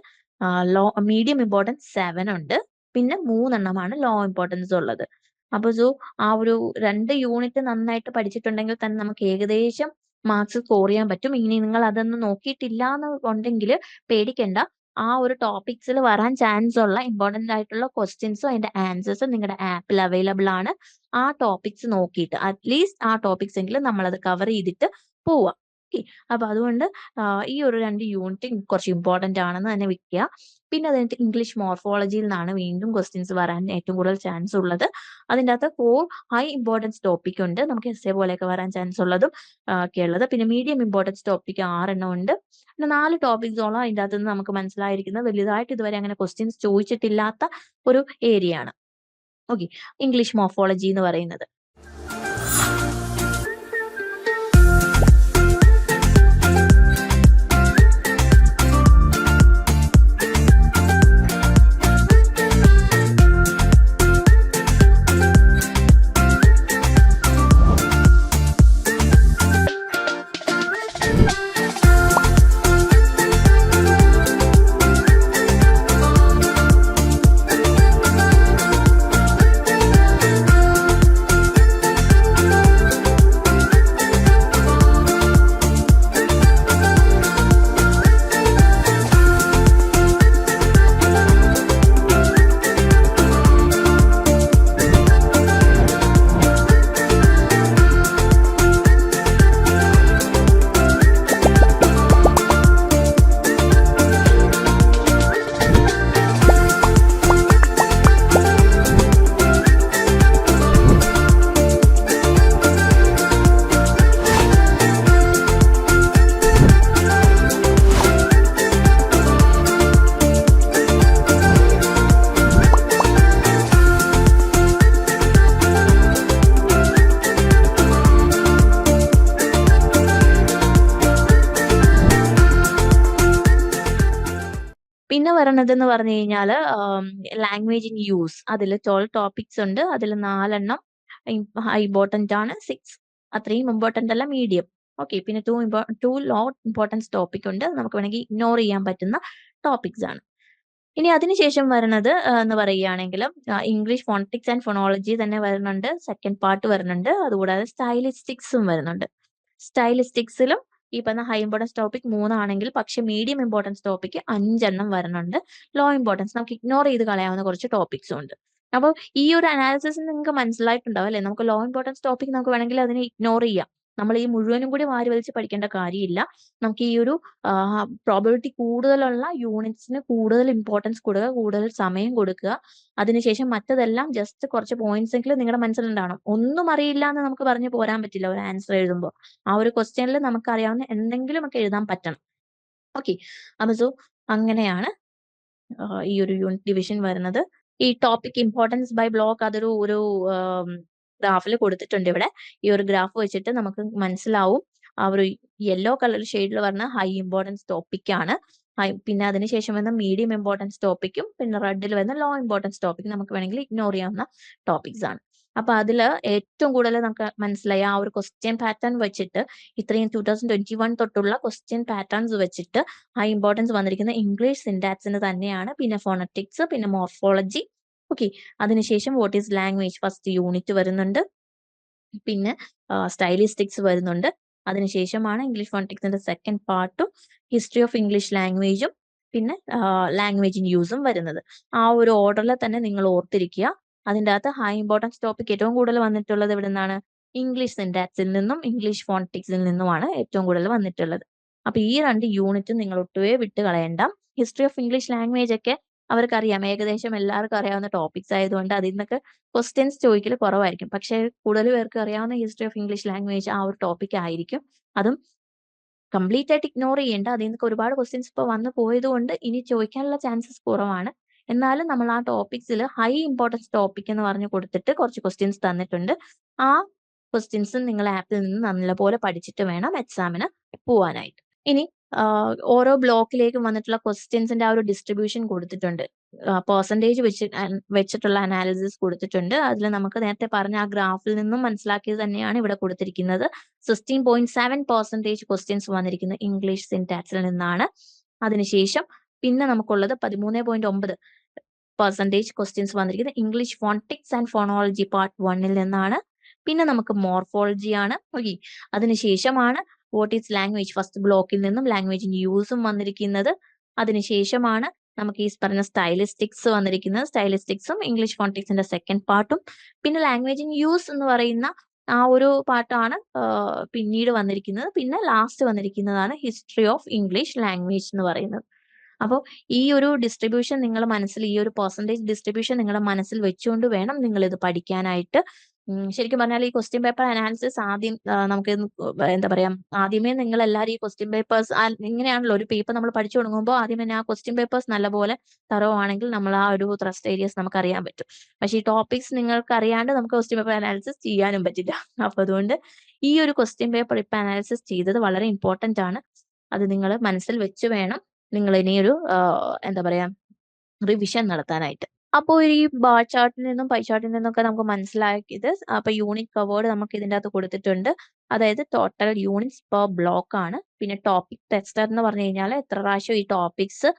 മീഡിയം ഇമ്പോർട്ടൻസ് 7 ഉണ്ട്. പിന്നെ 3 എണ്ണമാണ് ലോ ഇമ്പോർട്ടൻസ് ഉള്ളത്. അപ്പൊ ആ ഒരു 2 യൂണിറ്റ് നന്നായിട്ട് പഠിച്ചിട്ടുണ്ടെങ്കിൽ തന്നെ നമുക്ക് ഏകദേശം മാർക്സ് സ്കോർ ചെയ്യാൻ പറ്റും. ഇനി നിങ്ങൾ അതൊന്നും നോക്കിയിട്ടില്ല എന്നുണ്ടെങ്കിൽ പേടിക്കണ്ട, ആ ഒരു ടോപ്പിക്സിൽ വരാൻ ചാൻസ് ഉള്ള ഇമ്പോർട്ടന്റ് ആയിട്ടുള്ള ക്വസ്റ്റ്യൻസും അതിന്റെ ആൻസേഴ്സും നിങ്ങളുടെ ആപ്പിൽ അവൈലബിൾ ആണ്. ആ ടോപ്പിക്സ് നോക്കിയിട്ട് അറ്റ്ലീസ്റ്റ് ആ ടോപ്പിക്സ് എങ്കിലും നമ്മളത് കവർ ചെയ്തിട്ട് പോവാം. ഓക്കെ. അപ്പൊ അതുകൊണ്ട് ഈ ഒരു 2 യൂണിറ്റ് കുറച്ച് ഇമ്പോർട്ടന്റ് ആണെന്ന് തന്നെ വെക്കുക. പിന്നെ അത് കഴിഞ്ഞിട്ട് ഇംഗ്ലീഷ് മോർഫോളജിയിൽ നിന്നാണ് വീണ്ടും ക്വസ്റ്റ്യൻസ് വരാൻ ഏറ്റവും കൂടുതൽ ചാൻസ് ഉള്ളത്. അതിൻ്റെ അകത്ത് 4 ഹൈ ഇമ്പോർട്ടൻസ് ടോപ്പിക് ഉണ്ട്. നമുക്ക് എസ്സേ പോലെയൊക്കെ വരാൻ ചാൻസ് ഉള്ളതും ഒക്കെ ഉള്ളത്. പിന്നെ മീഡിയം ഇമ്പോർട്ടൻസ് ടോപ്പിക് 6 ഉണ്ട്. പിന്നെ 4 ടോപ്പിക്സോളം അതിൻ്റെ അകത്ത് നിന്ന് നമുക്ക് മനസ്സിലായിരിക്കുന്നത് വലുതായിട്ട് ഇതുവരെ അങ്ങനെ ക്വസ്റ്റ്യൻസ് ചോദിച്ചിട്ടില്ലാത്ത ഒരു ഏരിയ ആണ്. ഓക്കെ. ഇംഗ്ലീഷ് മോർഫോളജി എന്ന് പറയുന്നത്. പിന്നെ വരണതെന്ന് പറഞ്ഞു കഴിഞ്ഞാല് ലാംഗ്വേജ് ഇൻ യൂസ്. അതിൽ 12 ടോപ്പിക്സ് ഉണ്ട്. അതിൽ 4 ഹൈ ഇമ്പോർട്ടന്റ് ആണ്. 6 അത്രയും ഇമ്പോർട്ടന്റ് അല്ല, മീഡിയം. ഓക്കെ. പിന്നെ 2 ലോ ഇമ്പോർട്ടൻസ് ടോപ്പിക് ഉണ്ട്. നമുക്ക് വേണമെങ്കിൽ ഇഗ്നോർ ചെയ്യാൻ പറ്റുന്ന ടോപ്പിക്സ് ആണ്. ഇനി അതിനുശേഷം വരുന്നത് എന്ന് പറയുകയാണെങ്കിൽ ഇംഗ്ലീഷ് ഫോണറ്റിക്സ് ആൻഡ് ഫോണോളജി തന്നെ വരുന്നുണ്ട്. സെക്കൻഡ് പാർട്ട് വരുന്നുണ്ട്. അതുകൂടാതെ സ്റ്റൈലിസ്റ്റിക്സും വരുന്നുണ്ട്. സ്റ്റൈലിസ്റ്റിക്സിലും ഈ പറഞ്ഞ ഹൈ ഇമ്പോർട്ടൻസ് ടോപ്പിക് 3 ആണെങ്കിൽ പക്ഷെ മീഡിയം ഇമ്പോർട്ടൻസ് ടോപ്പിക് 5 വരുന്നുണ്ട്. ലോ ഇമ്പോർട്ടൻസ് നമുക്ക് ഇഗ്നോർ ചെയ്ത് കളയാവുന്ന കുറച്ച് ടോപ്പിക്സും ഉണ്ട്. അപ്പോൾ ഈ ഒരു അനാലിസിസ് നിങ്ങൾക്ക് മനസ്സിലായിട്ടുണ്ടാവും അല്ലേ? നമുക്ക് ലോ ഇമ്പോർട്ടൻസ് ടോപ്പിക് നമുക്ക് വേണമെങ്കിൽ അതിനെ ഇഗ്നോർ ചെയ്യാം. നമ്മൾ ഈ മുഴുവനും കൂടി വാരി വലിച്ച് പഠിക്കേണ്ട കാര്യമില്ല. നമുക്ക് ഈ ഒരു പ്രോബിലിറ്റി കൂടുതലുള്ള യൂണിറ്റ്സിന് കൂടുതൽ ഇമ്പോർട്ടൻസ് കൊടുക്കുക, കൂടുതൽ സമയം കൊടുക്കുക. അതിനുശേഷം മറ്റതെല്ലാം ജസ്റ്റ് കുറച്ച് പോയിന്റ്സ് എങ്കിലും നിങ്ങളുടെ മനസ്സിലുണ്ടാവണം. ഒന്നും അറിയില്ല എന്ന് നമുക്ക് പറഞ്ഞു പോരാൻ പറ്റില്ല ഒരു ആൻസർ എഴുതുമ്പോൾ. ആ ഒരു ക്വസ്റ്റ്യനിൽ നമുക്കറിയാവുന്ന എന്തെങ്കിലും ഒക്കെ എഴുതാൻ പറ്റണം. ഓക്കെ. അപ്പൊ സോ അങ്ങനെയാണ് ഈ ഒരു യൂണിറ്റ് ഡിവിഷൻ വരുന്നത്. ഈ ടോപ്പിക് ഇമ്പോർട്ടൻസ് ബൈ ബ്ലോക്ക് അതൊരു ഒരു ഗ്രാഫിൽ കൊടുത്തിട്ടുണ്ട് ഇവിടെ. ഈ ഒരു ഗ്രാഫ് വെച്ചിട്ട് നമുക്ക് മനസ്സിലാവും. ആ ഒരു യെല്ലോ കളർ ഷെയ്ഡിൽ വരുന്ന ഹൈ ഇമ്പോർട്ടൻസ് ടോപ്പിക് ആണ്. പിന്നെ അതിനുശേഷം വരുന്ന മീഡിയം ഇമ്പോർട്ടൻസ് ടോപ്പിക്കും പിന്നെ റെഡിൽ വരുന്ന ലോ ഇമ്പോർട്ടൻസ് ടോപ്പിക് നമുക്ക് വേണമെങ്കിൽ ഇഗ്നോർ ചെയ്യാവുന്ന ടോപ്പിക്സ് ആണ്. അപ്പൊ അതില് ഏറ്റവും കൂടുതൽ നമുക്ക് മനസ്സിലായ ആ ഒരു ക്വസ്റ്റ്യൻ പാറ്റേൺ വെച്ചിട്ട് ഇത്രയും 2021 തൊട്ടുള്ള ക്വസ്റ്റ്യൻ പാറ്റേൺസ് വെച്ചിട്ട് ഹൈ ഇമ്പോർട്ടൻസ് വന്നിരിക്കുന്ന ഇംഗ്ലീഷ് സിൻടാക്സിന് തന്നെയാണ്. പിന്നെ ഫോണറ്റിക്സ്, പിന്നെ മോർഫോളജി. ഓക്കെ. അതിനുശേഷം what is language first unit വരുന്നുണ്ട്. പിന്നെ സ്റ്റൈലിസ്റ്റിക്സ് വരുന്നുണ്ട്. അതിനുശേഷമാണ് ഇംഗ്ലീഷ് ഫോണറ്റിക്സിന്റെ സെക്കൻഡ് പാർട്ടും ഹിസ്റ്ററി ഓഫ് ഇംഗ്ലീഷ് ലാംഗ്വേജും പിന്നെ ലാംഗ്വേജ് ഇൻ യൂസും വരുന്നത്. ആ ഒരു ഓർഡറിൽ തന്നെ നിങ്ങൾ ഓർത്തിരിക്കുക. അതിൻ്റെ അകത്ത് ഹൈ ഇമ്പോർട്ടൻസ് ടോപ്പിക് ഏറ്റവും കൂടുതൽ വന്നിട്ടുള്ളത് എവിടെ നിന്നാണ്? ഇംഗ്ലീഷ് സിൻടാക്സിൽ നിന്നും ഇംഗ്ലീഷ് ഫോണറ്റിക്സിൽ നിന്നുമാണ് ഏറ്റവും കൂടുതൽ വന്നിട്ടുള്ളത്. അപ്പൊ ഈ 2 യൂണിറ്റ് നിങ്ങൾ ഒട്ടുവേ വിട്ട് കളയണ്ട. ഹിസ്റ്ററി ഓഫ് ഇംഗ്ലീഷ് ലാംഗ്വേജ് ഒക്കെ അവർക്കറിയാം, ഏകദേശം എല്ലാവർക്കും അറിയാവുന്ന ടോപ്പിക്സ് ആയതുകൊണ്ട് അതിൽ നിന്നൊക്കെ ക്വസ്റ്റ്യൻസ് ചോദിക്കൽ കുറവായിരിക്കും. പക്ഷെ കൂടുതൽ പേർക്ക് അറിയാവുന്ന ഹിസ്റ്ററി ഓഫ് ഇംഗ്ലീഷ് ലാംഗ്വേജ് ആ ഒരു ടോപ്പിക് ആയിരിക്കും. അതും കംപ്ലീറ്റ് ആയിട്ട് ഇഗ്നോർ ചെയ്യേണ്ട. അതിൽ നിന്നൊക്കെ ഒരുപാട് ക്വസ്റ്റ്യൻസ് ഇപ്പോൾ വന്നു പോയതുകൊണ്ട് ഇനി ചോദിക്കാനുള്ള ചാൻസസ് കുറവാണ്. എന്നാലും നമ്മൾ ആ ടോപ്പിക്സിൽ ഹൈ ഇമ്പോർട്ടൻസ് ടോപ്പിക് എന്ന് പറഞ്ഞു കൊടുത്തിട്ട് കുറച്ച് ക്വസ്റ്റ്യൻസ് തന്നിട്ടുണ്ട്. ആ ക്വസ്റ്റ്യൻസ് നിങ്ങൾ ആപ്പിൽ നിന്ന് നല്ലപോലെ പഠിച്ചിട്ട് വേണം എക്സാമിന് പോവാനായിട്ട്. ഇനി ഓരോ ബ്ലോക്കിലേക്കും വന്നിട്ടുള്ള ക്വസ്റ്റ്യൻസിന്റെ ആ ഒരു ഡിസ്ട്രിബ്യൂഷൻ കൊടുത്തിട്ടുണ്ട്. പെർസെൻറ്റേജ് വെച്ചിട്ടുള്ള അനാലിസിസ് കൊടുത്തിട്ടുണ്ട്. അതിൽ നമുക്ക് നേരത്തെ പറഞ്ഞ ആ ഗ്രാഫിൽ നിന്നും മനസ്സിലാക്കിയത് തന്നെയാണ് ഇവിടെ കൊടുത്തിരിക്കുന്നത്. 16.7% ക്വസ്റ്റ്യൻസ് വന്നിരിക്കുന്നത് ഇംഗ്ലീഷ് സിൻടാക്സിൽ നിന്നാണ്. അതിനുശേഷം പിന്നെ നമുക്കുള്ളത് 13.9% ക്വസ്റ്റ്യൻസ് വന്നിരിക്കുന്നത് English phonetics and phonology part 1 നിന്നാണ്. പിന്നെ നമുക്ക് മോർഫോളജി ആണ്. ഓക്കെ. അതിനുശേഷമാണ് വാട്ട് ഈസ് ലാംഗ്വേജ് ഫസ്റ്റ് ബ്ലോക്കിൽ നിന്നും ലാംഗ്വേജ് ഇൻ യൂസും വന്നിരിക്കുന്നത്. അതിനുശേഷമാണ് നമുക്ക് ഈ പറഞ്ഞ സ്റ്റൈലിസ്റ്റിക്സ് വന്നിരിക്കുന്നത്. സ്റ്റൈലിസ്റ്റിക്സും ഇംഗ്ലീഷ് ഫോണറ്റിക്സിന്റെ സെക്കൻഡ് പാർട്ടും പിന്നെ ലാംഗ്വേജ് ഇൻ യൂസ് എന്ന് പറയുന്ന ആ ഒരു പാർട്ടാണ് പിന്നീട് വന്നിരിക്കുന്നത്. പിന്നെ ലാസ്റ്റ് വന്നിരിക്കുന്നതാണ് ഹിസ്റ്ററി ഓഫ് ഇംഗ്ലീഷ് ലാംഗ്വേജ് എന്ന് പറയുന്നത്. അപ്പോൾ ഈ ഒരു ഡിസ്ട്രിബ്യൂഷൻ നിങ്ങൾ മനസ്സിൽ ഈ ഒരു പെർസെൻറ്റേജ് ഡിസ്ട്രിബ്യൂഷൻ നിങ്ങളുടെ മനസ്സിൽ വെച്ചുകൊണ്ട് വേണം നിങ്ങൾ ഇത് പഠിക്കാനായിട്ട്. ശരിക്കും പറഞ്ഞാൽ ഈ ക്വസ്റ്റ്യൻ പേപ്പർ അനാലിസിസ് ആദ്യം നമുക്ക് എന്താ പറയാ, ആദ്യമേ നിങ്ങൾ എല്ലാവരും ഈ ക്വസ്റ്റ്യൻ പേപ്പേഴ്സ് ഇങ്ങനെയാണല്ലോ, ഒരു പേപ്പർ നമ്മൾ പഠിച്ചു തുടങ്ങുമ്പോൾ ആദ്യം തന്നെ ആ ക്വസ്റ്റ്യൻ പേപ്പേഴ്സ് നല്ലപോലെ തറവ് ആണെങ്കിൽ നമ്മൾ ആ ഒരു ത്രസ്റ്റ് ഏരിയസ് നമുക്ക് അറിയാൻ പറ്റും. പക്ഷേ ഈ ടോപ്പിക്സ് നിങ്ങൾക്ക് അറിയാണ്ട് നമുക്ക് ക്വസ്റ്റ്യൻ പേപ്പർ അനാലിസിസ് ചെയ്യാനും പറ്റില്ല. അപ്പൊ അതുകൊണ്ട് ഈ ഒരു ക്വസ്റ്റ്യൻ പേപ്പർ ഇപ്പൊ അനാലിസിസ് ചെയ്തത് വളരെ ഇമ്പോർട്ടന്റ് ആണ്. അത് നിങ്ങൾ മനസ്സിൽ വെച്ച് വേണം നിങ്ങൾ ഇനിയൊരു എന്താ പറയാ റിവിഷൻ നടത്താനായിട്ട്. അപ്പോൾ ഈ ബാർ ചാർട്ടിൽ നിന്നും പൈ ചാർട്ടിൽ നിന്നൊക്കെ നമുക്ക് മനസ്സിലാക്കിയത്, അപ്പൊ യൂണിറ്റ് കവേർഡ് നമുക്ക് ഇതിൻ്റെ അകത്ത് കൊടുത്തിട്ടുണ്ട്. അതായത് ടോട്ടൽ യൂണിറ്റ്സ് പെർ ബ്ലോക്ക് ആണ്. പിന്നെ ടോപ്പിക് ടെസ്റ്റർ എന്ന് പറഞ്ഞു കഴിഞ്ഞാൽ എത്ര പ്രാവശ്യം ഈ ടോപ്പിക്സ്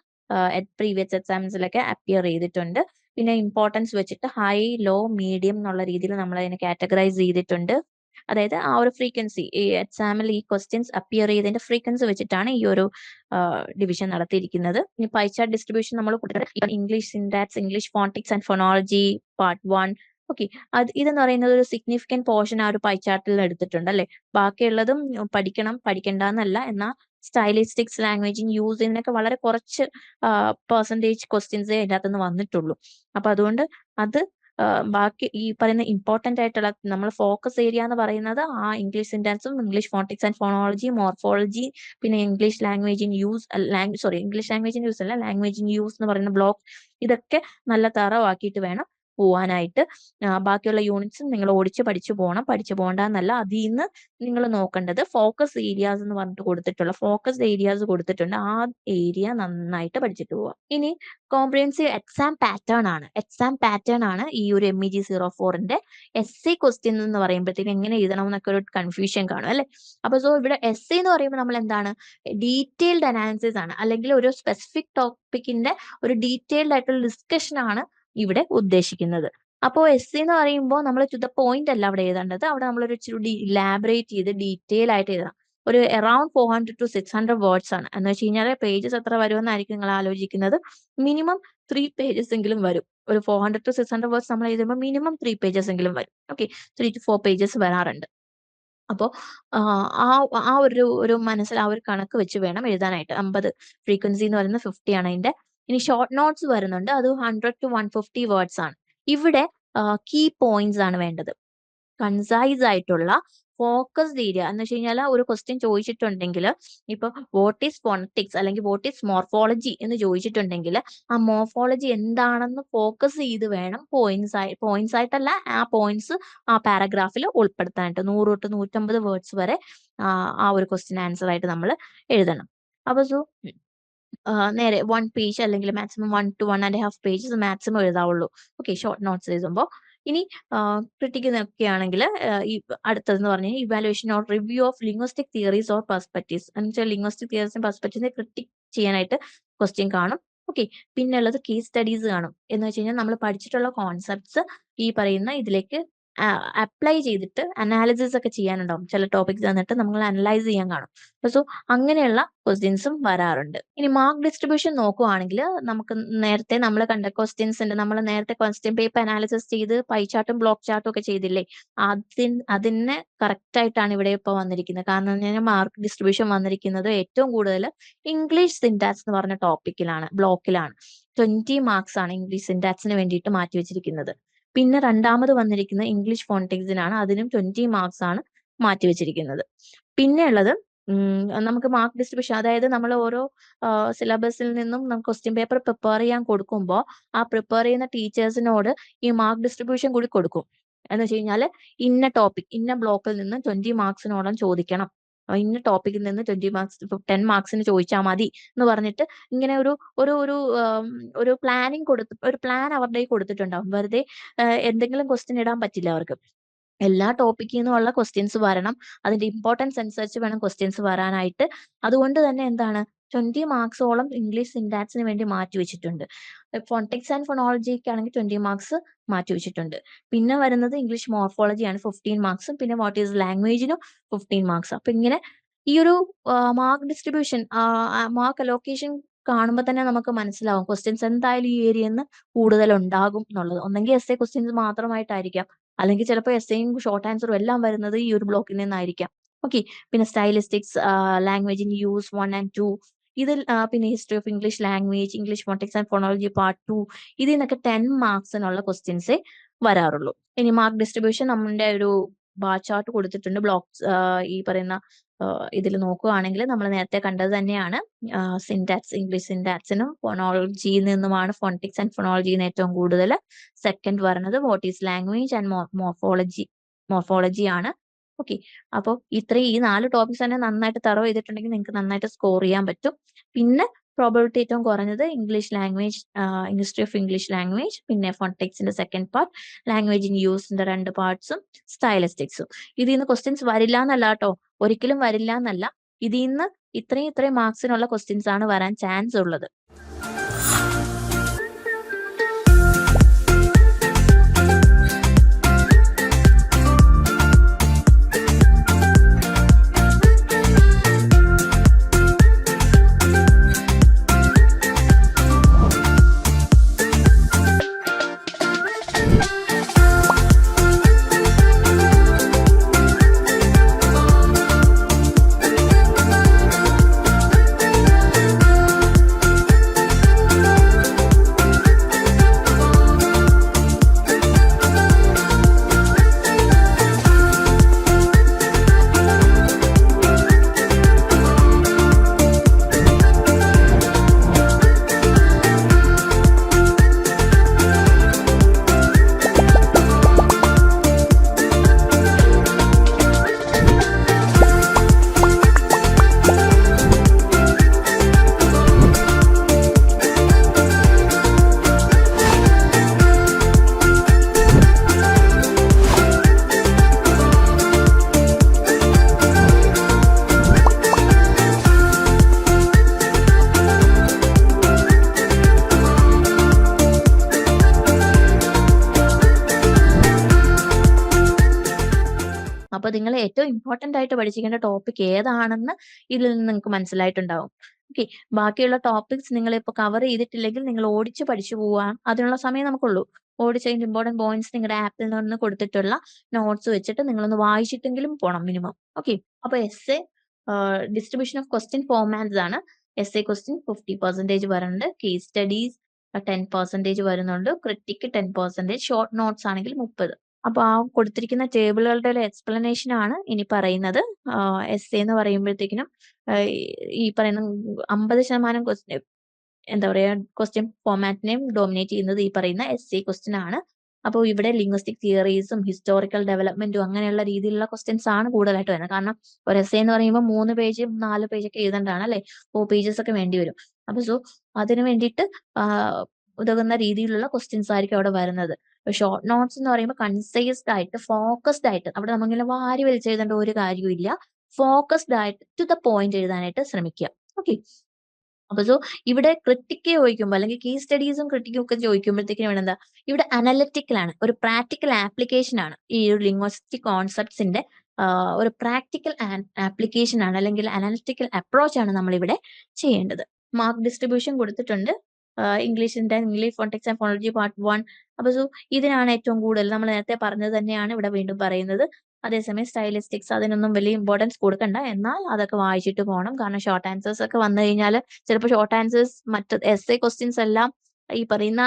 പ്രീവിയസ് എക്സാംസിലൊക്കെ അപ്പിയർ ചെയ്തിട്ടുണ്ട്. പിന്നെ ഇമ്പോർട്ടൻസ് വെച്ചിട്ട് ഹൈ, ലോ, മീഡിയം എന്നുള്ള രീതിയിൽ നമ്മൾ അതിനെ കാറ്റഗറൈസ് ചെയ്തിട്ടുണ്ട്. അതായത് ആ ഒരു ഫ്രീക്വൻസി, ഈ എക്സാമിൽ ഈ ക്വസ്റ്റ്യൻസ് അപ്പിയർ ചെയ്തതിന്റെ ഫ്രീക്വൻസി വെച്ചിട്ടാണ് ഈ ഒരു ഡിവിഷൻ നടത്തിയിരിക്കുന്നത്. ഇനി പൈ ചാർട്ട് ഡിസ്ട്രിബ്യൂഷൻ നമ്മൾ English syntax, English phonetics and phonology part 1. Okay, ഇതെന്ന് പറയുന്നത് ഒരു സിഗ്നിഫിക്കന്റ് പോർഷൻ ആ ഒരു പൈ ചാർട്ടിൽ എടുത്തിട്ടുണ്ട് അല്ലെ. ബാക്കിയുള്ളതും പഠിക്കണം, പഠിക്കണ്ടെന്നല്ല, എന്നാൽ സ്റ്റൈലിസ്റ്റിക്സ്, ലാംഗ്വേജിങ് യൂസ് ചെയ്യുന്നതിനൊക്കെ വളരെ കുറച്ച് പെർസെൻറ്റേജ് ക്വസ്റ്റ്യൻസേ അതിൻ്റെ അകത്തുനിന്ന് വന്നിട്ടുള്ളൂ. അപ്പൊ അതുകൊണ്ട് അത് ബാക്കി ഈ പറയുന്ന ഇമ്പോർട്ടന്റ് ആയിട്ടുള്ള നമ്മൾ ഫോക്കസ് ഏരിയ എന്ന് പറയുന്നത് ആ ഇംഗ്ലീഷ് സിൻടാക്സും, English phonetics and phonology, morphology, പിന്നെ English language in use, English language in use അല്ല, ലാംഗ്വേജ് ഇൻ യൂസ് എന്ന് പറയുന്ന ബ്ലോക്ക്, ഇതൊക്കെ നല്ല തറവാക്കിയിട്ട് വേണം പോവാനായിട്ട്. ബാക്കിയുള്ള യൂണിറ്റ്സും നിങ്ങൾ ഓടിച്ച് പഠിച്ചു പോകണം. പഠിച്ചു പോകണ്ടെന്നല്ല, അതിൽ നിന്ന് നിങ്ങൾ നോക്കേണ്ടത് ഫോക്കസ് ഏരിയാസ് എന്ന് പറഞ്ഞിട്ട് കൊടുത്തിട്ടുള്ള ഫോക്കസ് ഏരിയാസ് കൊടുത്തിട്ടുണ്ട്. ആ ഏരിയ നന്നായിട്ട് പഠിച്ചിട്ട് പോവാം. ഇനി കോംപ്രിഹെൻസീവ് എക്സാം പാറ്റേൺ ആണ് ഈ ഒരു MEG04ന്റെ essay ക്വസ്റ്റ്യൻ എന്ന് പറയുമ്പോഴത്തേക്ക് എങ്ങനെ എഴുതണം എന്നൊക്കെ ഒരു കൺഫ്യൂഷൻ കാണും അല്ലെ. അപ്പൊ സോ ഇവിടെ essay എന്ന് പറയുമ്പോൾ നമ്മൾ എന്താണ്, ഡീറ്റെയിൽഡ് അനാലിസിസ് ആണ്, അല്ലെങ്കിൽ ഒരു സ്പെസിഫിക് ടോപ്പിക്കിന്റെ ഒരു ഡീറ്റെയിൽഡ് ആയിട്ടുള്ള ഡിസ്കഷൻ ആണ് ഇവിടെ ഉദ്ദേശിക്കുന്നത്. അപ്പോൾ essay എന്ന് പറയുമ്പോൾ നമ്മൾ ടു ദ പോയിന്റ് അല്ല അവിടെ എഴുതേണ്ടത്. അവിടെ നമ്മൾ ഒരു ഇച്ചിരി ഇലാബറേറ്റ് ചെയ്ത് ഡീറ്റെയിൽ ആയിട്ട് എഴുതാം. ഒരു അറൌണ്ട് 400 to 600 വേർഡ്സ് ആണ്. എന്ന് വെച്ച് കഴിഞ്ഞാൽ പേജസ് എത്ര വരുമെന്നായിരിക്കും നിങ്ങൾ ആലോചിക്കുന്നത്. മിനിമം 3 pages എങ്കിലും വരും. ഒരു 400 to 600 വേർഡ്സ് നമ്മൾ എഴുതുമ്പോൾ മിനിമം 3 pages എങ്കിലും വരും. ഓക്കെ, 3 to 4 pages വരാറുണ്ട്. അപ്പോൾ ആ ആ ഒരു മനസ്സിൽ ആ ഒരു കണക്ക് വെച്ച് വേണം എഴുതാനായിട്ട്. 50 ഫ്രീക്വൻസി എന്ന് പറയുന്നത് 50 ആണ് അതിന്റെ. ഇനി ഷോർട്ട് നോട്ട്സ് വരുന്നുണ്ട്, അത് 100 to 150 വേർഡ്സ് ആണ്. ഇവിടെ കീ പോയിന്റ്സ് ആണ് വേണ്ടത്. കൺസൈസ് ആയിട്ടുള്ള ഫോക്കസ്ഡ് ഏരിയ എന്ന് വെച്ച് കഴിഞ്ഞാൽ ഒരു ക്വസ്റ്റ്യൻ ചോദിച്ചിട്ടുണ്ടെങ്കിൽ, ഇപ്പൊ വാട്ട് ഈസ് ഫോണറ്റിക്സ് അല്ലെങ്കിൽ വാട്ട് ഈസ് മോർഫോളജി എന്ന് ചോദിച്ചിട്ടുണ്ടെങ്കിൽ ആ മോർഫോളജി എന്താണെന്ന് ഫോക്കസ് ചെയ്ത് വേണം പോയിന്റ്സ് ആയിട്ടല്ല, ആ പോയിന്റ്സ് ആ പാരഗ്രാഫിൽ ഉൾപ്പെടുത്താനായിട്ട് 100 to 150 വേർഡ്സ് വരെ ആ ഒരു ക്വസ്റ്റ്യൻ ആൻസർ ആയിട്ട് നമ്മൾ എഴുതണം. അപ്പൊ സോ നേരെ 1 പേജ് അല്ലെങ്കിൽ മാക്സിമം 1 to 1.5 പേജസ് മാക്സിമം എഴുതാവുള്ളൂ. ഓക്കെ, ഷോർട്ട് നോട്ട്സ് എഴുതുമ്പോൾ. ഇനി ക്രിട്ടിക്ക് നോക്കുകയാണെങ്കിൽ ഈ അടുത്തതെന്ന് പറഞ്ഞാൽ evaluation or review of linguistic theories or perspectives. എന്ന് വെച്ചാൽ ലിംഗ്വിസ്റ്റിക് തിയറീസും പെർസ്പെക്റ്റീവ്സിനെ ക്രിട്ടിക് ചെയ്യാനായിട്ട് ക്വസ്റ്റ്യൻ കാണും. ഓക്കെ, പിന്നെ ഉള്ളത് കേസ് സ്റ്റഡീസ് കാണും. എന്ന് വെച്ച് കഴിഞ്ഞാൽ നമ്മൾ പഠിച്ചിട്ടുള്ള കോൺസെപ്റ്റ്സ് ഈ പറയുന്ന ഇതിലേക്ക് അപ്ലൈ ചെയ്തിട്ട് അനാലിസിസ് ഒക്കെ ചെയ്യാനുണ്ടാവും. ചില ടോപ്പിക്സ് തന്നിട്ട് നമ്മൾ അനലൈസ് ചെയ്യാൻ കാണും. സോ അങ്ങനെയുള്ള ക്വസ്റ്റ്യൻസും വരാറുണ്ട്. ഇനി മാർക്ക് ഡിസ്ട്രിബ്യൂഷൻ നോക്കുവാണെങ്കിൽ നമുക്ക് നേരത്തെ നമ്മൾ കണ്ട ക്വസ്റ്റ്യൻസ് ഉണ്ട്. നമ്മൾ നേരത്തെ ക്വസ്റ്റ്യൻ പേപ്പർ അനാലിസിസ് ചെയ്ത് പൈ ചാർട്ടും ബ്ലോക്ക് ചാർട്ടും ഒക്കെ ചെയ്തില്ലേ, അതിന് കറക്റ്റ് ആയിട്ടാണ് ഇവിടെ ഇപ്പോൾ വന്നിരിക്കുന്നത്. കാരണം ഞാൻ മാർക്ക് ഡിസ്ട്രിബ്യൂഷൻ വന്നിരിക്കുന്നത് ഏറ്റവും കൂടുതൽ ഇംഗ്ലീഷ് സിൻടാക്സ് എന്ന് പറഞ്ഞ ബ്ലോക്കിലാണ്. 20 മാർക്സ് ആണ് ഇംഗ്ലീഷ് സിൻടാക്സിന് വേണ്ടിയിട്ട് മാറ്റി വെച്ചിരിക്കുന്നത്. പിന്നെ രണ്ടാമത് വന്നിരിക്കുന്നത് ഇംഗ്ലീഷ് ഫോണിറ്റിക്സിനാണ്, അതിനും 20 മാർക്സ് ആണ് മാറ്റി വെച്ചിരിക്കുന്നത്. പിന്നെ ഉള്ളത് നമുക്ക് മാർക്ക് ഡിസ്ട്രിബ്യൂഷൻ, അതായത് നമ്മൾ ഓരോ സിലബസിൽ നിന്നും നമുക്ക് ക്വസ്റ്റ്യൻ പേപ്പർ പ്രിപ്പയർ ചെയ്യാൻ കൊടുക്കുമ്പോൾ ആ പ്രിപ്പയർ ചെയ്യുന്ന ടീച്ചേഴ്സിനോട് ഈ മാർക്ക് ഡിസ്ട്രിബ്യൂഷൻ കൂടി കൊടുക്കും. എന്ന് വെച്ച് കഴിഞ്ഞാൽ ഇന്ന ടോപ്പിക് ഇന്ന ബ്ലോക്കിൽ നിന്ന് 20 മാർക്സിനോളം ചോദിക്കണം, ഇന്ന ടോപ്പിക്കിൽ നിന്ന് 20 മാർക്സ് 10 മാർക്സിന് ചോദിച്ചാൽ മതി എന്ന് പറഞ്ഞിട്ട് ഇങ്ങനെ ഒരു ഒരു ഒരു ഒരു ഒരു പ്ലാൻ അവരുടെ കൊടുത്തിട്ടുണ്ടാവും. വെറുതെ എന്തെങ്കിലും ക്വസ്റ്റ്യൻ ഇടാൻ പറ്റില്ല അവർക്ക്. എല്ലാ ടോപ്പിക്കിൽ നിന്നുള്ള ക്വസ്റ്റ്യൻസ് വരണം. അതിന്റെ ഇമ്പോർട്ടൻസ് അനുസരിച്ച് വേണം ക്വസ്റ്റ്യൻസ് വരാനായിട്ട്. അതുകൊണ്ട് തന്നെ എന്താണ്, 20 മാർക്സോളം ഇംഗ്ലീഷ് സിൻടാക്സിന് വേണ്ടി മാറ്റി വെച്ചിട്ടുണ്ട്. ഫോണിറ്റിക്സ് ആൻഡ് ഫോണോളജിക്ക് ആണെങ്കിൽ 20 മാർക്സ് മാറ്റി വെച്ചിട്ടുണ്ട്. പിന്നെ വരുന്നത് ഇംഗ്ലീഷ് മോർഫോളജിയാണ് 15 മാർക്സും, പിന്നെ വാട്ട് ഈസ് ലാംഗ്വേജിനും 15 മാർക്സ്. അപ്പൊ ഇങ്ങനെ ഈ ഒരു മാർക്ക് ഡിസ്ട്രിബ്യൂഷൻ, മാർക്ക് അലോക്കേഷൻ കാണുമ്പോൾ തന്നെ നമുക്ക് മനസ്സിലാവും ക്വസ്റ്റ്യൻസ് എന്തായാലും ഈ ഏരിയയിൽ നിന്ന് കൂടുതൽ ഉണ്ടാകും എന്നുള്ളത്. ഒന്നെങ്കിൽ essay ക്വസ്റ്റ്യൻസ് മാത്രമായിട്ടായിരിക്കാം, അല്ലെങ്കിൽ ചിലപ്പോൾ എസ്സേയും ഷോർട്ട് ആൻസറും എല്ലാം വരുന്നത് ഈ ഒരു ബ്ലോക്കിൽ നിന്നായിരിക്കാം. ഓക്കെ. പിന്നെ stylistics, language in use 1 and 2, ഇതിൽ പിന്നെ history of English language, English phonics and phonology part 2, ഇതിൽ നിന്നൊക്കെ 10 മാർക്സിനുള്ള ക്വസ്റ്റ്യൻസേ വരാറുള്ളൂ. ഇനി മാർക്ക് ഡിസ്ട്രിബ്യൂഷൻ നമ്മുടെ ഒരു ബാർ ചാർട്ട് കൊടുത്തിട്ടുണ്ട്. ബ്ലോക്സ് ഈ പറയുന്ന ഇതിൽ നോക്കുകയാണെങ്കിൽ നമ്മൾ നേരത്തെ കണ്ടത് തന്നെയാണ്. സിൻടാക്സ്, ഇംഗ്ലീഷ് സിൻടാക്സിനും ഫോണോളജിയിൽ നിന്നുമാണ് ഫോണിറ്റിക്സ് ആൻഡ് ഫോണോളജിന്ന് ഏറ്റവും കൂടുതൽ. സെക്കൻഡ് വരുന്നത് what is language and morphology ആണ്. ഓക്കെ. അപ്പോൾ ഈ 4 ടോപ്പിക്സ് തന്നെ നന്നായിട്ട് തറവ് ചെയ്തിട്ടുണ്ടെങ്കിൽ നിങ്ങൾക്ക് നന്നായിട്ട് സ്കോർ ചെയ്യാൻ പറ്റും. പിന്നെ പ്രോബബിലിറ്റി ഏറ്റവും കുറഞ്ഞത് English language, history of English language, പിന്നെ ഫോണിറ്റിക്സിന്റെ സെക്കൻഡ് പാർട്ട്, ലാംഗ്വേജ് ഇൻ യൂസിന്റെ 2 പാർട്സും, സ്റ്റൈലിസ്റ്റിക്സും. ഇതിൽ നിന്ന് ക്വസ്റ്റ്യൻസ് വരില്ല എന്നല്ല കേട്ടോ, ഒരിക്കലും വരില്ല എന്നല്ല. ഇതിൽ നിന്ന് ഇത്രയും മാർക്സിനുള്ള ക്വസ്റ്റ്യൻസ് ആണ് വരാൻ ചാൻസ് ഉള്ളത്. അപ്പൊ നിങ്ങൾ ഏറ്റവും ഇമ്പോർട്ടന്റ് ആയിട്ട് പഠിച്ചിരിക്കേണ്ട ടോപ്പിക് ഏതാണെന്ന് ഇതിൽ നിന്ന് നിങ്ങൾക്ക് മനസ്സിലായിട്ടുണ്ടാവും. ഓക്കെ. ബാക്കിയുള്ള ടോപ്പിക്സ് നിങ്ങൾ ഇപ്പൊ കവർ ചെയ്തിട്ടില്ലെങ്കിൽ നിങ്ങൾ ഓടിച്ച് പഠിച്ചു പോവാൻ അതിനുള്ള സമയം നമുക്കുള്ളൂ. ഓടിച്ച് അതിന്റെ ഇമ്പോർട്ടന്റ് പോയിന്റ്സ് നിങ്ങളുടെ ആപ്പിൽ നിന്ന് കൊടുത്തിട്ടുള്ള നോട്ട്സ് വെച്ചിട്ട് നിങ്ങളൊന്ന് വായിച്ചിട്ടെങ്കിലും പോണം മിനിമം. ഓക്കെ. അപ്പൊ essay distribution of question formats ആണ്. എസ്സേ ക്വസ്റ്റ്യൻ 50% വരുന്നുണ്ട്, കേസ് സ്റ്റഡീസ് 10% വരുന്നുണ്ട്, ക്രിട്ടിക്ക് 10%, ഷോർട്ട് നോട്ട്സ് ആണെങ്കിൽ 30%. അപ്പൊ ആ കൊടുത്തിരിക്കുന്ന ടേബിളുകളുടെ ഒരു എക്സ്പ്ലനേഷൻ ആണ് ഇനി പറയുന്നത്. എസ്സേ എന്ന് പറയുമ്പോഴത്തേക്കിനും ഈ പറയുന്ന 50% ക്വസ്റ്റ്യൻ എന്താ പറയാ ക്വസ്റ്റ്യൻ ഫോർമാറ്റിനെയും ഡോമിനേറ്റ് ചെയ്യുന്നത് ഈ പറയുന്ന എസ്സേ ക്വസ്റ്റ്യൻ ആണ്. അപ്പോൾ ഇവിടെ ലിംഗ്വിസ്റ്റിക് തിയറീസും ഹിസ്റ്റോറിക്കൽ ഡെവലപ്മെന്റും അങ്ങനെയുള്ള രീതിയിലുള്ള ക്വസ്റ്റ്യൻസ് ആണ് കൂടുതലായിട്ട് വരുന്നത്. കാരണം ഒരു എസ്സേ എന്ന് പറയുമ്പോൾ 3 പേജ് 4 പേജ് ഒക്കെ എഴുതേണ്ടതാണ് അല്ലെ, 4 പേജസ് ഒക്കെ വേണ്ടി വരും. അപ്പൊ സോ അതിന് വേണ്ടിയിട്ട് ഉതകുന്ന രീതിയിലുള്ള ക്വസ്റ്റ്യൻസ് ആയിരിക്കും അവിടെ വരുന്നത്. ഷോർട്ട് നോട്ട്സ് എന്ന് പറയുമ്പോൾ കൺസൈസ്ഡ് ആയിട്ട് ഫോക്കസ്ഡ് ആയിട്ട്, അവിടെ നമ്മളിങ്ങനെ വാരി വലിച്ചെഴുതേണ്ട ഒരു കാര്യമില്ല. ഫോക്കസ്ഡ് ആയിട്ട് ടു ദ പോയിന്റ് എഴുതാനായിട്ട് ശ്രമിക്കുക. ഓക്കെ. അപ്പൊ സോ ഇവിടെ ക്രിട്ടിക്ക് ചോദിക്കുമ്പോൾ അല്ലെങ്കിൽ കേസ് സ്റ്റഡീസും ക്രിട്ടിക്കും ഒക്കെ ചോദിക്കുമ്പോഴത്തേക്കും ഇവിടെ എന്താ, ഇവിടെ അനലിറ്റിക്കലാണ്, ഒരു പ്രാക്ടിക്കൽ ആപ്ലിക്കേഷൻ ആണ്. ഈ ഒരു ലിംഗ്വിസ്റ്റിക് കോൺസെപ്റ്റ്സിന്റെ ഒരു പ്രാക്ടിക്കൽ ആപ്ലിക്കേഷൻ ആണ്, അല്ലെങ്കിൽ അനലിറ്റിക്കൽ അപ്രോച്ച് ആണ് നമ്മൾ ഇവിടെ ചെയ്യേണ്ടത്. മാർക്ക് ഡിസ്ട്രിബ്യൂഷൻ കൊടുത്തിട്ടുണ്ട്. ഇംഗ്ലീഷിന്റെ English phonetics and phonology part 1. അപ്പൊ സോ ഇതിനാണ് ഏറ്റവും കൂടുതൽ, നമ്മൾ നേരത്തെ പറഞ്ഞത് തന്നെയാണ് ഇവിടെ വീണ്ടും പറയുന്നത്. അതേസമയം സ്റ്റൈലിസ്റ്റിക്സ് അതിനൊന്നും വലിയ ഇമ്പോർട്ടൻസ് കൊടുക്കണ്ട, എന്നാൽ അതൊക്കെ വായിച്ചിട്ട് പോകണം. കാരണം ഷോർട്ട് ആൻസേഴ്സ് ഒക്കെ വന്നു കഴിഞ്ഞാൽ ചിലപ്പോൾ ഷോർട്ട് ആൻസേഴ്സ് മറ്റ് എസ്സേ ക്വസ്റ്റ്യൻസ് എല്ലാം ഈ പറയുന്ന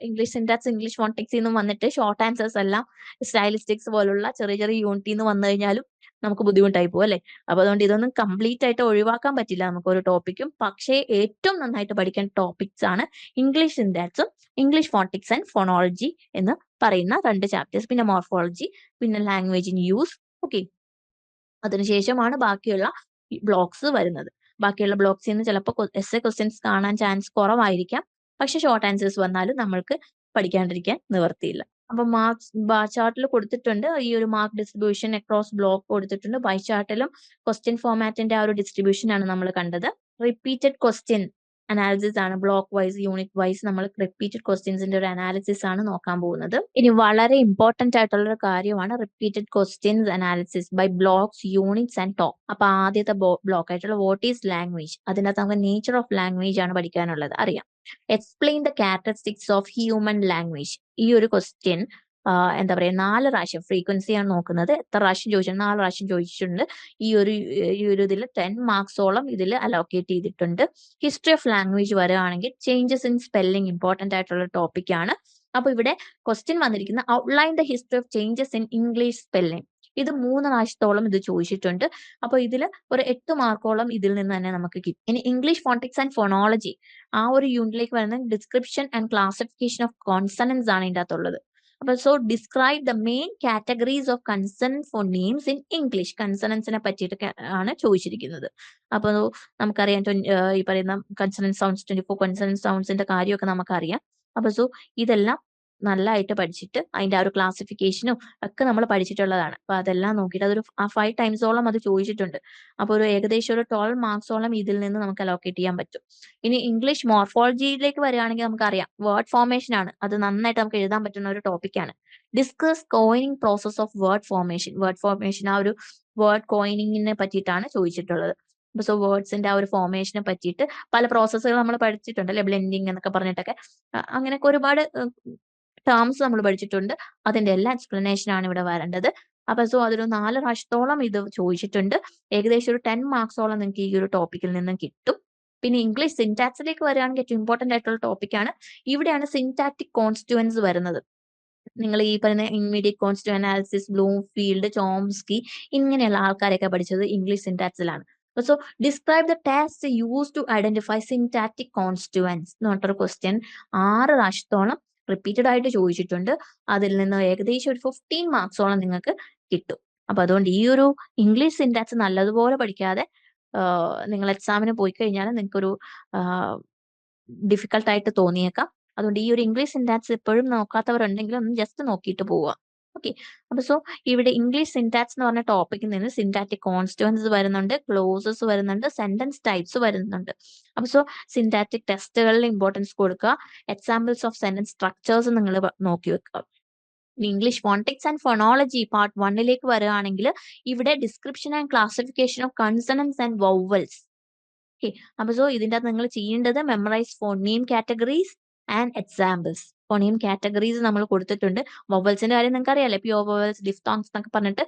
ഇംഗ്ലീഷ് സിൻടാക്സ്, ഇംഗ്ലീഷ് ഫോണിറ്റിക്സിൽ നിന്നും വന്നിട്ട് ഷോർട്ട് ആൻസേഴ്സ് എല്ലാം സ്റ്റൈലിസ്റ്റിക്സ് പോലുള്ള ചെറിയ ചെറിയ യൂണിറ്റിൽ നിന്ന് വന്നു കഴിഞ്ഞാലും നമുക്ക് ബുദ്ധിമുട്ടായി പോകും അല്ലെ. അപ്പൊ അതുകൊണ്ട് ഇതൊന്നും കംപ്ലീറ്റ് ആയിട്ട് ഒഴിവാക്കാൻ പറ്റില്ല നമുക്ക് ഒരു ടോപ്പിക്കും. പക്ഷേ ഏറ്റവും നന്നായിട്ട് പഠിക്കേണ്ട ടോപ്പിക്സ് ആണ് ഇംഗ്ലീഷ് സിൻടാക്സും ഇംഗ്ലീഷ് ഫോണിറ്റിക്സ് ആൻഡ് ഫോണോളജി എന്ന് പറയുന്ന 2 ചാപ്റ്റേഴ്സ്, പിന്നെ മോർഫോളജി, പിന്നെ ലാംഗ്വേജ് ഇൻ യൂസ്. ഓക്കെ. അതിനുശേഷമാണ് ബാക്കിയുള്ള ബ്ലോക്സ് വരുന്നത്. ബാക്കിയുള്ള ബ്ലോക്സിൽ നിന്ന് ചിലപ്പോൾ എസ്സേ ക്വസ്റ്റ്യൻസ് കാണാൻ ചാൻസ് കുറവായിരിക്കാം. പക്ഷെ ഷോർട്ട് ആൻസേഴ്സ് വന്നാലും നമ്മൾക്ക് പഠിക്കാണ്ടിരിക്കാൻ നിവർത്തിയില്ല. അപ്പൊ മാർക്സ് ബാർ ചാർട്ടിൽ കൊടുത്തിട്ടുണ്ട്. ഈ ഒരു മാർക്ക് ഡിസ്ട്രിബ്യൂഷൻ അക്രോസ് ബ്ലോക്ക് കൊടുത്തിട്ടുണ്ട്. ബൈ ചാർട്ടിലും ക്വസ്റ്റ്യൻ ഫോർമാറ്റിന്റെ ആ ഒരു ഡിസ്ട്രിബ്യൂഷൻ ആണ് നമ്മൾ കണ്ടത്. റിപ്പീറ്റഡ് ക്വസ്റ്റ്യൻ അനാലിസിസ് ആണ്, ബ്ലോക്ക് വൈസ് യൂണിറ്റ് വൈസ് നമ്മൾ റിപ്പീറ്റഡ് ക്വസ്റ്റ്യൻസിന്റെ ഒരു അനാലിസിസ് ആണ് നോക്കാൻ പോകുന്നത്. ഇനി വളരെ ഇമ്പോർട്ടന്റ് ആയിട്ടുള്ള ഒരു കാര്യമാണ് repeated questions analysis by blocks, units and top. അപ്പൊ ആദ്യത്തെ ബ്ലോക്ക് ആയിട്ടുള്ള വാട്ട് ഈസ് ലാംഗ്വേജ്, അതിനകത്ത് നമുക്ക് നേച്ചർ ഓഫ് ലാംഗ്വേജ് ആണ് പഠിക്കാനുള്ളത്. അറിയാം. Explain the characteristics of human language. ഈ ഒരു ക്വസ്റ്റ്യൻ എന്താ പറയുക 4 പ്രാവശ്യം ഫ്രീക്വൻസിയാണ് നോക്കുന്നത്. എത്ര പ്രാവശ്യം ചോദിച്ചിട്ടുണ്ട്? 4 പ്രാവശ്യം ചോദിച്ചിട്ടുണ്ട്. ഈ ഒരു ഇതിൽ 10 മാർക്സോളം ഇതിൽ അലോക്കേറ്റ് ചെയ്തിട്ടുണ്ട്. ഹിസ്റ്ററി ഓഫ് ലാംഗ്വേജ് വരികയാണെങ്കിൽ ചേഞ്ചസ് ഇൻ സ്പെല്ലിംഗ് ഇമ്പോർട്ടന്റ് ആയിട്ടുള്ള ടോപ്പിക്കാണ്. അപ്പൊ ഇവിടെ ക്വസ്റ്റ്യൻ വന്നിരിക്കുന്ന outline the history of changes in English spelling. ഇത് 3 പ്രാവശ്യത്തോളം ഇത് ചോദിച്ചിട്ടുണ്ട്. അപ്പൊ ഇതിൽ ഒരു 8 മാർക്കോളം ഇതിൽ നിന്ന് തന്നെ നമുക്ക് കിട്ടും. ഇനി ഇംഗ്ലീഷ് ഫോണിറ്റിക്സ് ആൻഡ് ഫോണോളജി ആ ഒരു യൂണിറ്റിലേക്ക് വരുന്ന description and classification of consonants ആണ് ഇതിന്റെ അകത്തുള്ളത്. അപ്പൊ so describe the main categories of consonant for names in English. കൺസണൻസിനെ പറ്റിയിട്ട് ആണ് ചോദിച്ചിരിക്കുന്നത്. അപ്പൊ നമുക്കറിയാം ഈ പറയുന്ന കൺസണന്റ് സൗണ്ട്സ് 24 കൺസണന്റ് സൗണ്ട്സിന്റെ കാര്യമൊക്കെ നമുക്കറിയാം. അപ്പൊ സോ ഇതെല്ലാം നല്ലതായിട്ട് പഠിച്ചിട്ട് അതിന്റെ ആ ഒരു ക്ലാസിഫിക്കേഷനും ഒക്കെ നമ്മൾ പഠിച്ചിട്ടുള്ളതാണ്. അപ്പൊ അതെല്ലാം നോക്കിയിട്ട് അതൊരു 5 ടൈംസോളം അത് ചോദിച്ചിട്ടുണ്ട്. അപ്പൊ ഒരു ഏകദേശം ഒരു 12 മാർക്സോളം ഇതിൽ നിന്ന് നമുക്ക് അലോക്കേറ്റ് ചെയ്യാൻ പറ്റും. ഇനി ഇംഗ്ലീഷ് മോർഫോളജിയിലേക്ക് വരികയാണെങ്കിൽ നമുക്കറിയാം വേർഡ് ഫോർമേഷൻ ആണ്. അത് നന്നായിട്ട് നമുക്ക് എഴുതാൻ പറ്റുന്ന ഒരു ടോപ്പിക്കാണ്. Discuss coining process of word formation. Word formation ആ ഒരു വേർഡ് കോയിനിങ്ങിനെ പറ്റിയിട്ടാണ് ചോദിച്ചിട്ടുള്ളത്. സോ വേർഡ്സിന്റെ ആ ഒരു ഫോർമേഷനെ പറ്റിയിട്ട് പല പ്രോസസ്സുകൾ നമ്മൾ പഠിച്ചിട്ടുണ്ട് അല്ലെ, ബ്ലെൻഡിങ് എന്നൊക്കെ പറഞ്ഞിട്ടൊക്കെ അങ്ങനെയൊക്കെ ഒരുപാട് ടേംസ് നമ്മൾ പഠിച്ചിട്ടുണ്ട്. അതിന്റെ എല്ലാ എക്സ്പ്ലനേഷൻ ആണ് ഇവിടെ വരേണ്ടത്. അപ്പൊ സോ അതൊരു 4 പ്രാവശ്യത്തോളം ഇത് ചോദിച്ചിട്ടുണ്ട്. ഏകദേശം ഒരു 10 മാർക്സോളം നിങ്ങൾക്ക് ഈ ഒരു ടോപ്പിക്കിൽ നിന്നും കിട്ടും. പിന്നെ ഇംഗ്ലീഷ് സിൻടാക്സിലേക്ക് വരികയാണെങ്കിൽ ഏറ്റവും ഇമ്പോർട്ടന്റ് ആയിട്ടുള്ള ടോപ്പിക്കാണ്. ഇവിടെയാണ് സിൻടാക്റ്റിക് കോൺസ്റ്റുവൻസ് വരുന്നത്. നിങ്ങൾ ഈ പറയുന്ന immediate constituent analysis, Bloomfield, Chomsky ഇങ്ങനെയുള്ള ആൾക്കാരെയൊക്കെ പഠിച്ചത് ഇംഗ്ലീഷ് സിൻടാക്സിലാണ്. So describe the test use to identify syntactic constituents എന്ന് പറഞ്ഞിട്ടൊരു ക്വസ്റ്റ്യൻ 6 പ്രാവശ്യത്തോളം റിപ്പീറ്റഡ് ആയിട്ട് ചോദിച്ചിട്ടുണ്ട്. അതിൽ നിന്ന് ഏകദേശം ഒരു 15 മാർക്സോളം നിങ്ങൾക്ക് കിട്ടും. അപ്പൊ അതുകൊണ്ട് ഈ ഒരു ഇംഗ്ലീഷ് സിൻടാക്സ് നല്ലതുപോലെ പഠിക്കാതെ നിങ്ങൾ എക്സാമിന് പോയി കഴിഞ്ഞാൽ നിങ്ങൾക്കൊരു ഡിഫിക്കൽട്ട് ആയിട്ട് തോന്നിയേക്കാം. അതുകൊണ്ട് ഈ ഒരു ഇംഗ്ലീഷ് സിൻടാക്സ് എപ്പോഴും നോക്കാത്തവരുണ്ടെങ്കിൽ ഒന്ന് ജസ്റ്റ് നോക്കിയിട്ട് പോവുക. ഓക്കെ. അപ്പൊ സോ ഇവിടെ ഇംഗ്ലീഷ് സിൻടാക്സ് എന്ന് പറഞ്ഞ ടോപ്പിക്കിൽ നിന്ന് സിൻടാക്റ്റിക് കോൺസ്റ്റുവൻസ് വരുന്നുണ്ട്, ക്ലോസസ് വരുന്നുണ്ട്, സെന്റൻസ് ടൈപ്സ് വരുന്നുണ്ട്. അപ്പൊ സോ സിൻടാക്റ്റിക് ടെസ്റ്റുകളിൽ ഇമ്പോർട്ടൻസ് കൊടുക്കുക. എക്സാമ്പിൾസ് ഓഫ് സെന്റൻസ് സ്ട്രക്ചേഴ്സ് നിങ്ങൾ നോക്കി വെക്കുക. English phonetics and phonology part 1ലേക്ക് വരികയാണെങ്കിൽ ഇവിടെ description and classification of consonants and vowels. Okay. അപ്പൊ സോ ഇതിന്റെ അകത്ത് നിങ്ങൾ ചെയ്യേണ്ടത് memorise phoneme categories and examples. Phoneme categories നമ്മൾ കൊടുത്തിട്ടുണ്ട്. വൊവൽസിന്റെ കാര്യം നിങ്ങൾക്ക് അറിയാലേ, പ്യൂർ വൊവൽസ്, ഡിഫ്തോങ്സ് എന്നൊക്കെ പറഞ്ഞിട്ട്,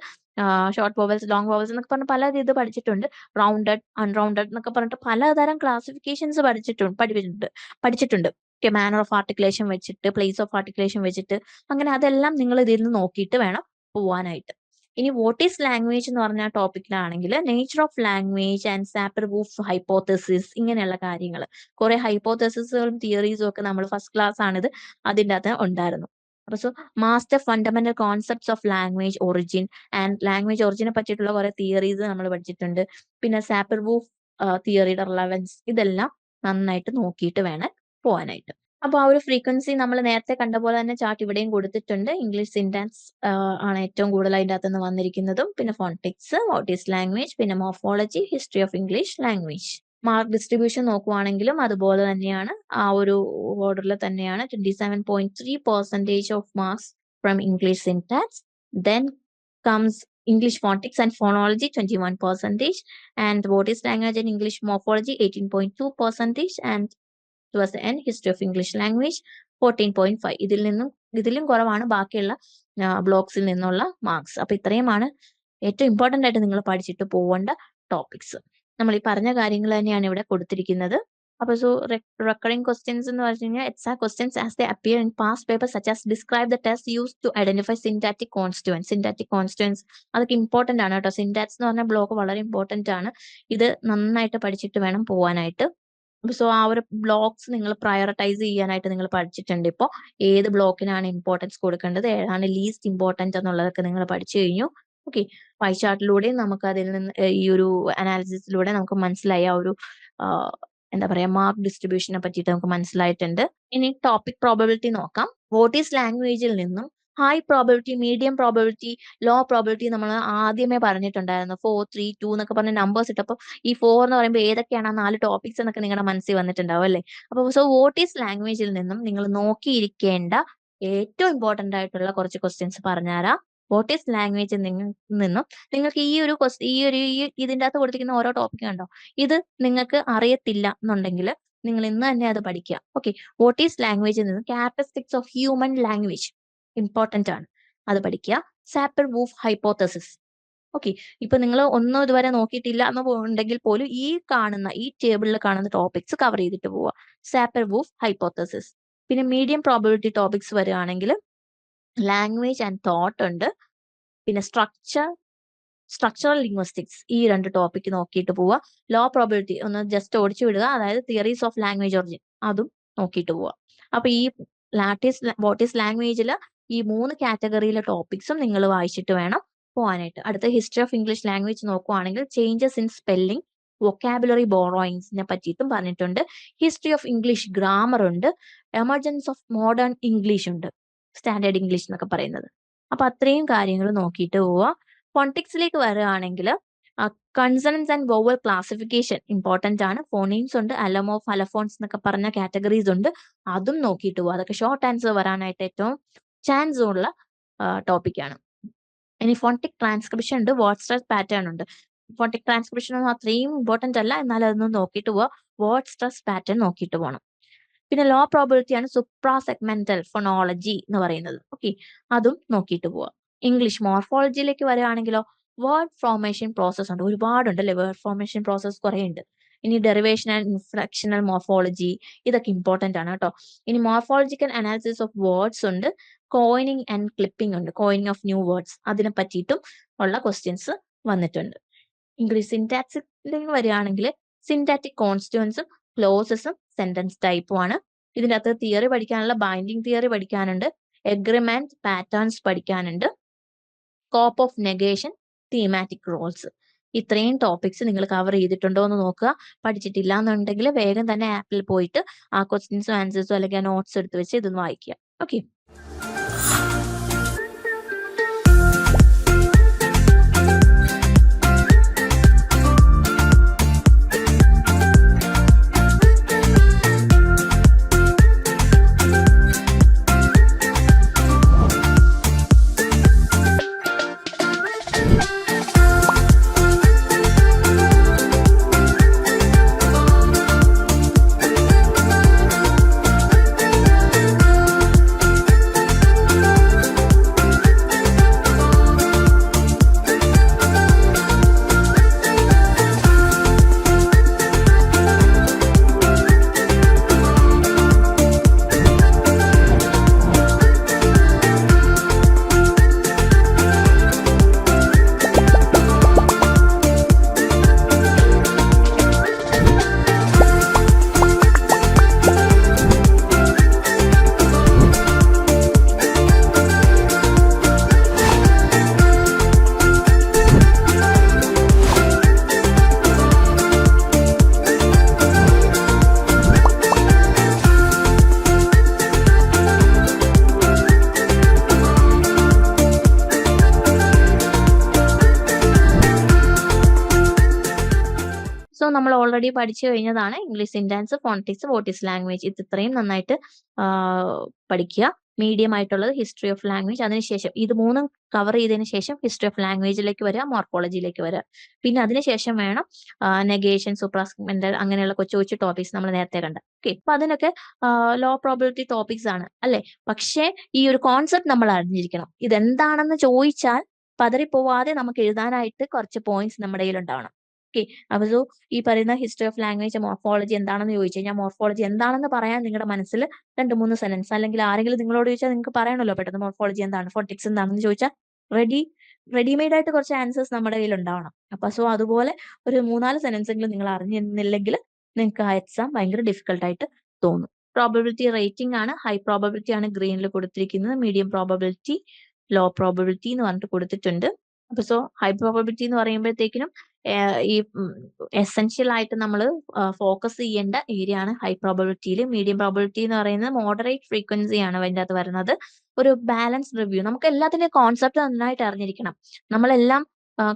ഷോർട്ട് വൊവൽസ്, ലോങ് വൊവൽസ് എന്നൊക്കെ പറഞ്ഞ് പല ഇത് പഠിച്ചിട്ടുണ്ട്. റൗണ്ടഡ്, അൺറൗണ്ടഡ് എന്നൊക്കെ പറഞ്ഞിട്ട് പലതരം ക്ലാസിഫിക്കേഷൻസ് പഠിച്ചിട്ടുണ്ട്. മാനർ ഓഫ് ആർട്ടിക്കുലേഷൻ വെച്ചിട്ട്, പ്ലേസ് ഓഫ് ആർട്ടിക്കുലേഷൻ വെച്ചിട്ട്, അങ്ങനെ അതെല്ലാം നിങ്ങൾ ഇതിൽ നിന്ന് നോക്കിയിട്ട് വേണം പോവാനായിട്ട്. ഇനി വാട്ട് ഈസ് ലാംഗ്വേജ് എന്ന് പറഞ്ഞ ടോപ്പിക്കിലാണെങ്കിൽ nature of language and Sapir Whorf hypothesis ഇങ്ങനെയുള്ള കാര്യങ്ങൾ, കുറെ ഹൈപ്പോത്തസിസുകളും തിയറീസും ഒക്കെ നമ്മൾ ഫസ്റ്റ് ക്ലാസ് ആണിത് അതിൻ്റെ അകത്ത് ഉണ്ടായിരുന്നു. അപ്പൊ so master fundamental concepts of language origin and language ഒറിജിനെ പറ്റിയിട്ടുള്ള കുറെ തിയറീസ് നമ്മൾ പഠിച്ചിട്ടുണ്ട്. പിന്നെ സാപ്പർ-വൂഫ് തിയറിയുടെ റിലവൻസ് ഇതെല്ലാം നന്നായിട്ട് നോക്കിയിട്ട് വേണം പോകാനായിട്ട്. അപ്പൊ ആ ഒരു ഫ്രീക്വൻസി നമ്മൾ നേരത്തെ കണ്ട പോലെ തന്നെ ചാർട്ട് ഇവിടെയും കൊടുത്തിട്ടുണ്ട്. ഇംഗ്ലീഷ് സിൻടാക്സ് ആണ് ഏറ്റവും കൂടുതൽ അതിൻ്റെ അകത്തുനിന്ന് വന്നിരിക്കുന്നതും, പിന്നെ ഫോണിറ്റിക്സ്, വാട്ട് ഈസ് ലാംഗ്വേജ്, പിന്നെ morphology, history of English language. Mark distribution നോക്കുവാണെങ്കിലും അതുപോലെ തന്നെയാണ്, ആ ഒരു ഓർഡറിൽ തന്നെയാണ്. 27.3% of marks from English syntax. Then comes English phonetics and phonology 21%, and what is language and English morphology 18.2%, and towards the end history of English language 14.5. ഇതിലും കുറവാണ് ബാക്കിയുള്ള ബ്ലോക്സിൽ നിന്നുള്ള മാർക്സ്. അപ്പൊ ഇത്രയുമാണ് ഏറ്റവും ഇമ്പോർട്ടന്റ് ആയിട്ട് നിങ്ങൾ പഠിച്ചിട്ട് പോവേണ്ട ടോപ്പിക്സ്. നമ്മൾ ഈ പറഞ്ഞ കാര്യങ്ങൾ തന്നെയാണ് ഇവിടെ കൊടുത്തിരിക്കുന്നത്. അപ്പൊ സോ റെക്കറിംഗ് ക്വസ്റ്റ്യൻസ് എന്ന് പറഞ്ഞു കഴിഞ്ഞാൽ exact questions as they appear in past paper such as describe the test use to identify syntactic constituents അതൊക്കെ ഇമ്പോർട്ടന്റ് ആണ് കേട്ടോ. സിൻടാക്സ് എന്ന് പറഞ്ഞ ബ്ലോക്ക് വളരെ ഇമ്പോർട്ടന്റ് ആണ്. ഇത് നന്നായിട്ട് പഠിച്ചിട്ട് വേണം പോവാനായിട്ട്. സോ ആ ഒരു ബ്ലോക്സ് നിങ്ങൾ പ്രയോറിറ്റൈസ് ചെയ്യാനായിട്ട് നിങ്ങൾ പഠിച്ചിട്ടുണ്ട്. ഇപ്പോൾ ഏത് ബ്ലോക്കിനാണ് ഇമ്പോർട്ടൻസ് കൊടുക്കേണ്ടത്, ഏതാണ് ലീസ്റ്റ് ഇമ്പോർട്ടന്റ് എന്നുള്ളതൊക്കെ നിങ്ങൾ പഠിച്ചു കഴിഞ്ഞു. ഓക്കെ. പൈ ചാർട്ടിലൂടെ നമുക്ക് അതിൽ നിന്ന് ഈ ഒരു അനാലിസിസിലൂടെ നമുക്ക് മനസ്സിലായ ഒരു എന്താ പറയാ മാർക്ക് ഡിസ്ട്രിബ്യൂഷനെ പറ്റിയിട്ട് നമുക്ക് മനസ്സിലായിട്ടുണ്ട്. ഇനി ടോപ്പിക് പ്രോബബിലിറ്റി നോക്കാം. വാട്ട് ഈസ് ലാംഗ്വേജിൽ നിന്നും high probability, medium probability, low probability നമ്മൾ ആദ്യമേ പറഞ്ഞിട്ടുണ്ടായിരുന്നു. 4, 3, 2 എന്നൊക്കെ പറഞ്ഞ നമ്പേഴ്സ് ഇട്ടപ്പോൾ ഈ 4 എന്ന് പറയുമ്പോൾ ഏതൊക്കെയാണ് ആ 4 ടോപ്പിക്സ് എന്നൊക്കെ നിങ്ങളുടെ മനസ്സിൽ വന്നിട്ടുണ്ടാവും അല്ലേ. അപ്പോൾ സോ വാട്ട് ഈസ് ലാംഗ്വേജിൽ നിന്നും നിങ്ങൾ നോക്കിയിരിക്കേണ്ട ഏറ്റവും ഇമ്പോർട്ടന്റ് ആയിട്ടുള്ള കുറച്ച് ക്വസ്റ്റ്യൻസ് പറഞ്ഞുതരാം. വാട്ട് ഈസ് ലാംഗ്വേജിൽ നിന്നും നിങ്ങൾക്ക് ഈ ഒരു ഇതിൻ്റെ അകത്ത് കൊടുത്തിരിക്കുന്ന ഓരോ ടോപ്പിക് കണ്ടോ, ഇത് നിങ്ങൾക്ക് അറിയത്തില്ല എന്നുണ്ടെങ്കിൽ നിങ്ങൾ ഇന്ന് തന്നെ അത് പഠിക്കുക. ഓക്കെ. വാട്ട് ഈസ് ലാംഗ്വേജിൽ നിന്നും characteristics of human language, important ആണ്, അത് പഠിക്കുക. സാപ്പർ വൂഫ് ഹൈപ്പോത്തസിസ്. ഓക്കെ, ഇപ്പൊ നിങ്ങൾ ഒന്നും ഇതുവരെ നോക്കിയിട്ടില്ല എന്ന് ഉണ്ടെങ്കിൽ പോലും ഈ ടേബിളിൽ കാണുന്ന ടോപ്പിക്സ് കവർ ചെയ്തിട്ട് പോവുക. സാപ്പർ വൂഫ് ഹൈപ്പോത്തസിസ്. പിന്നെ മീഡിയം പ്രോബിലിറ്റി ടോപ്പിക്സ് വരികയാണെങ്കിൽ ലാംഗ്വേജ് ആൻഡ് തോട്ട് ഉണ്ട്. പിന്നെ സ്ട്രക്ചറൽ ലിംഗ്വിസ്റ്റിക്സ്, ഈ 2 ടോപ്പിക് നോക്കിയിട്ട് പോവുക. ലോ പ്രോബിലിറ്റി ഒന്ന് ജസ്റ്റ് ഓടിച്ചു വിടുക, അതായത് തിയറീസ് ഓഫ് ലാംഗ്വേജ് ഒറിജിൻ, അതും നോക്കിയിട്ട് പോവുക. അപ്പൊ ഈ വാട്ട് ഈസ് ലാംഗ്വേജിൽ ഈ 3 കാറ്റഗറിയിലെ ടോപ്പിക്സും നിങ്ങൾ വായിച്ചിട്ട് വേണം പോകാനായിട്ട്. അടുത്ത ഹിസ്റ്ററി ഓഫ് ഇംഗ്ലീഷ് ലാംഗ്വേജ് നോക്കുവാണെങ്കിൽ ചേഞ്ചസ് ഇൻ സ്പെല്ലിംഗ്, വൊക്കാബുലറി ബോറോയിങ്സിനെ പറ്റിയിട്ടും പറഞ്ഞിട്ടുണ്ട്. ഹിസ്റ്ററി ഓഫ് ഇംഗ്ലീഷ് ഗ്രാമർ ഉണ്ട്. എമർജൻസ് ഓഫ് മോഡേൺ ഇംഗ്ലീഷ് ഉണ്ട്, സ്റ്റാൻഡേർഡ് ഇംഗ്ലീഷ് എന്നൊക്കെ പറയുന്നത്. അപ്പൊ അത്രയും കാര്യങ്ങൾ നോക്കിയിട്ട് പോവുക. ഫോണിറ്റിക്സിലേക്ക് വരികയാണെങ്കിൽ consonants and vowel classification important ആണ്. ഫോണീംസ് ഉണ്ട്, അലമോഫ്, അലഫോൺസ് എന്നൊക്കെ പറഞ്ഞ കാറ്റഗറീസ് ഉണ്ട്, അതും നോക്കിയിട്ട് പോവുക. അതൊക്കെ ഷോർട്ട് ആൻസർ വരാനായിട്ട് ഏറ്റവും ചാൻസ് ഉള്ള ടോപ്പിക്കാണ്. ഇനി ഫോണിറ്റിക് ട്രാൻസ്ക്രിപ്ഷൻ ഉണ്ട്, വേർഡ് സ്ട്രെസ് പാറ്റേൺ ഉണ്ട്. ഫോണിറ്റിക് ട്രാൻസ്ക്രിപ്ഷൻ ഒന്നും അത്രയും ഇമ്പോർട്ടന്റ് അല്ല, എന്നാൽ അതൊന്നും നോക്കിയിട്ട് പോവുക. വേർഡ് സ്ട്രെസ് പാറ്റേൺ നോക്കിയിട്ട് പോകണം. പിന്നെ ലോ പ്രോബിലിറ്റി ആണ് സുപ്രാ സെഗ്മെന്റൽ ഫോണോളജി എന്ന് പറയുന്നത്. ഓക്കെ, അതും നോക്കിയിട്ട് പോവുക. ഇംഗ്ലീഷ് മോർഫോളജിയിലേക്ക് വരികയാണെങ്കിലോ വേർഡ് ഫോർമേഷൻ പ്രോസസ് ഉണ്ട്, ഒരുപാടുണ്ട് അല്ലെ, വേർഡ് ഫോർമേഷൻ പ്രോസസ് കുറെ ഉണ്ട്. ഇനി ഡെറിവേഷൻ ആൻഡ് ഇൻഫ്ലക്ഷണൽ മോർഫോളജി, ഇതൊക്കെ ഇമ്പോർട്ടന്റ് ആണ് കേട്ടോ. ഇനി മോർഫോളജിക്കൽ അനാലിസിസ് ഓഫ് വേർഡ്സ് ഉണ്ട്. കോയിനിങ് ആൻഡ് ക്ലിപ്പിംഗ് ഉണ്ട്, കോയിനിങ് ഓഫ് ന്യൂ വേർഡ്സ്, അതിനെ പറ്റിയിട്ടും ഉള്ള ക്വസ്റ്റ്യൻസ് വന്നിട്ടുണ്ട്. ഇംഗ്ലീഷ് സിന്റാക്സിലേക്ക് വരികയാണെങ്കിൽ സിന്റാറ്റിക് കോൺസ്റ്റുവൻസും ക്ലോസസും സെന്റൻസ് ടൈപ്പും ആണ്. ഇതിൻ്റെ അകത്ത് തിയറി പഠിക്കാനുള്ള ബൈൻഡിങ് തിയറി പഠിക്കാനുണ്ട്, എഗ്രിമെന്റ് പാറ്റേൺസ് പഠിക്കാനുണ്ട്, scope of negation, thematic roles. ഇത്രയും ടോപ്പിക്സ് നിങ്ങൾ കവർ ചെയ്തിട്ടുണ്ടോ എന്ന് നോക്കുക. പഠിച്ചിട്ടില്ല എന്നുണ്ടെങ്കിൽ വേഗം തന്നെ ആപ്പിൽ പോയിട്ട് ആ ക്വസ്റ്റ്യൻസും ആൻസേഴ്സും അല്ലെങ്കിൽ ആ നോട്ട്സ് എടുത്ത് വെച്ച് ഇതൊന്ന് വായിക്കുക. ഓക്കെ. സോ നമ്മൾ ഓൾറെഡി പഠിച്ചു കഴിഞ്ഞതാണ് English syntax, phonetics, what is language. ഇത് ഇത്രയും നന്നായിട്ട് പഠിക്കുക. മീഡിയം ആയിട്ടുള്ളത് ഹിസ്റ്ററി ഓഫ് ലാംഗ്വേജ്, അതിനുശേഷം ഇത് 3 കവർ ചെയ്തതിന് ശേഷം ഹിസ്റ്ററി ഓഫ് ലാംഗ്വേജിലേക്ക് വരിക, മോർഫോളജിയിലേക്ക് വരിക. പിന്നെ അതിനുശേഷം വേണം നെഗേഷൻ, സൂപ്രാസ്മെന്റൽ, അങ്ങനെയുള്ള കൊച്ചു കൊച്ചു ടോപ്പിക്സ് നമ്മൾ നേരത്തെ കണ്ട. ഓക്കെ, അപ്പൊ അതിനൊക്കെ ലോ പ്രോബിലിറ്റി ടോപ്പിക്സ് ആണ് അല്ലെ. പക്ഷേ ഈ ഒരു കോൺസെപ്റ്റ് നമ്മൾ അറിഞ്ഞിരിക്കണം. ഇതെന്താണെന്ന് ചോദിച്ചാൽ പതറിപ്പോവാതെ നമുക്ക് എഴുതാനായിട്ട് കുറച്ച് പോയിന്റ്സ് നമ്മുടെ കയ്യിൽ ഉണ്ടാവണം. ഓക്കെ, അപ്പൊ ഈ പറയുന്ന ഹിസ്റ്ററി ഓഫ് ലാംഗ്വേജ്, മോർഫോളജി എന്താണെന്ന് ചോദിച്ചു കഴിഞ്ഞാൽ മോർഫോളജി എന്താണെന്ന് പറയാൻ നിങ്ങളുടെ മനസ്സിൽ 2-3 സെന്റൻസ്, അല്ലെങ്കിൽ ആരെങ്കിലും നിങ്ങളോട് ചോദിച്ചാൽ നിങ്ങൾക്ക് പറയണല്ലോ പെട്ടെന്ന് മോർഫോളജി എന്താണ്, ഫോണിറ്റിക്സ് എന്താണെന്ന് ചോദിച്ചാൽ റെഡിമെയ്ഡ് ആയിട്ട് കുറച്ച് ആൻസേഴ്സ് നമ്മുടെ കയ്യിൽ ഉണ്ടാവണം. അപ്പൊ അതുപോലെ ഒരു 3-4 സെന്റൻസ് എങ്കിലും നിങ്ങൾ അറിഞ്ഞിരുന്നില്ലെങ്കിൽ നിങ്ങൾക്ക് ആ എക്സാം ഭയങ്കര ഡിഫിക്കൽട്ട് ആയിട്ട് തോന്നും. പ്രോബബിലിറ്റി റേറ്റിംഗ് ആണ്, ഹൈ പ്രോബബിലിറ്റി ആണ് ഗ്രീനിൽ കൊടുത്തിരിക്കുന്നത്, മീഡിയം പ്രോബബിലിറ്റി, ലോ പ്രോബബിലിറ്റി എന്ന് പറഞ്ഞിട്ട് കൊടുത്തിട്ടുണ്ട്. അപ്പൊ ഹൈ പ്രോബബിലിറ്റി എന്ന് പറയുമ്പോഴത്തേക്കിനും ഈ എസെൻഷ്യൽ ആയിട്ട് നമ്മൾ ഫോക്കസ് ചെയ്യേണ്ട ഏരിയ ആണ് ഹൈ പ്രോബബിലിറ്റിയിൽ. മീഡിയം പ്രോബബിലിറ്റി എന്ന് പറയുന്നത് മോഡറേറ്റ് ഫ്രീക്വൻസി ആണ് അതിൻ്റെ അകത്ത് വരുന്നത്. ഒരു ബാലൻസ് റിവ്യൂ, നമുക്ക് എല്ലാത്തിൻ്റെ കോൺസെപ്റ്റ് നന്നായിട്ട് അറിഞ്ഞിരിക്കണം. നമ്മളെല്ലാം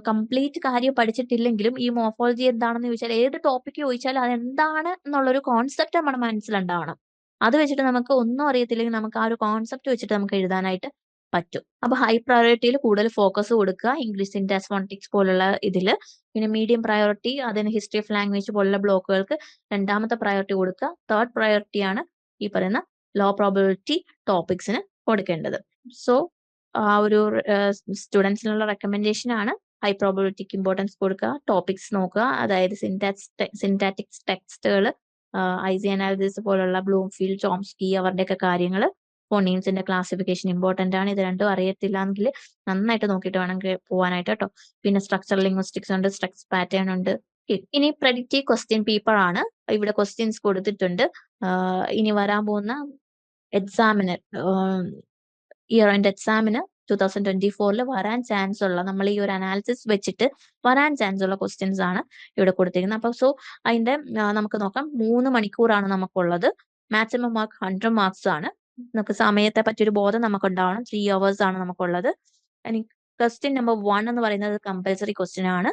കംപ്ലീറ്റ് കാര്യം പഠിച്ചിട്ടില്ലെങ്കിലും ഈ മോർഫോളജി എന്താണെന്ന് ചോദിച്ചാൽ, ഏത് ടോപ്പിക് ചോദിച്ചാലും അതെന്താണ് എന്നുള്ളൊരു കോൺസെപ്റ്റ് നമ്മുടെ മനസ്സിലുണ്ടാവണം. അത് വെച്ചിട്ട് നമുക്ക് ഒന്നും അറിയത്തില്ലെങ്കിൽ നമുക്ക് ആ ഒരു കോൺസെപ്റ്റ് വെച്ചിട്ട് നമുക്ക് എഴുതാനായിട്ട് പറ്റും. അപ്പൊ ഹൈ പ്രയോറിറ്റിയിൽ കൂടുതൽ ഫോക്കസ് കൊടുക്കുക, ഇംഗ്ലീഷ് സിന്റാക്സ്, ഫോണിറ്റിക്സ് പോലുള്ള ഇതില്. പിന്നെ മീഡിയം പ്രയോറിറ്റി, അതിന് ഹിസ്റ്ററി ഓഫ് ലാംഗ്വേജ് പോലുള്ള ബ്ലോക്കുകൾക്ക് 2ാമത്തെ പ്രയോറിറ്റി കൊടുക്കുക. 3rd പ്രയോറിറ്റി ആണ് ഈ പറയുന്ന ലോ പ്രോബബിലിറ്റി ടോപ്പിക്സിന് കൊടുക്കേണ്ടത്. സോ ആ ഒരു സ്റ്റുഡൻസിനുള്ള റെക്കമെൻഡേഷൻ ആണ് ഹൈ പ്രോബിലിറ്റിക്ക് ഇമ്പോർട്ടൻസ് കൊടുക്കുക, ടോപ്പിക്സ് നോക്കുക, അതായത് സിൻറ്റാറ്റിക്സ് ടെക്സ്റ്റുകൾ, ഐസി അനാലിസിസ് പോലുള്ള ബ്ലൂംഫീൽഡ്, ചോംസ്കി അവരുടെയൊക്കെ കാര്യങ്ങൾ, ഫോണീംസിന്റെ ക്ലാസിഫിക്കേഷൻ ഇമ്പോർട്ടന്റ് ആണ്. ഇത് രണ്ടും അറിയത്തില്ല എങ്കിൽ നന്നായിട്ട് നോക്കിയിട്ട് വേണം പോകാനായിട്ട് കേട്ടോ. പിന്നെ സ്ട്രക്ചറൽ ലിംഗ്വിസ്റ്റിക്സ് ഉണ്ട്, സ്ട്രക്ചർ പാറ്റേൺ ഉണ്ട്. ഇനി പ്രെഡിക്റ്റീവ് ക്വസ്റ്റ്യൻ പേപ്പർ ആണ്. ഇവിടെ ക്വസ്റ്റ്യൻസ് കൊടുത്തിട്ടുണ്ട്. ഇനി വരാൻ പോകുന്ന എക്സാമിന് ഇയർ എൻഡ് എക്സാമിന് 2024 വരാൻ ചാൻസ് ഉള്ള, നമ്മൾ ഈ ഒരു അനാലിസിസ് വെച്ചിട്ട് വരാൻ ചാൻസ് ഉള്ള ക്വസ്റ്റ്യൻസ് ആണ് ഇവിടെ കൊടുത്തിരിക്കുന്നത്. അപ്പൊ സോ അതിന്റെ നമുക്ക് നോക്കാം. 3 മണിക്കൂറാണ് നമുക്കുള്ളത്. മാക്സിമം മാർക്ക് 100 മാർക്സ് ആണ്. നമുക്ക് സമയത്തെ പറ്റിയൊരു ബോധം നമുക്ക് ഉണ്ടാവണം. 3 hours ആണ് നമുക്കുള്ളത്. ഇനി ക്വസ്റ്റ്യൻ നമ്പർ 1 എന്ന് പറയുന്നത് കമ്പൽസറി ക്വസ്റ്റ്യൻ ആണ്.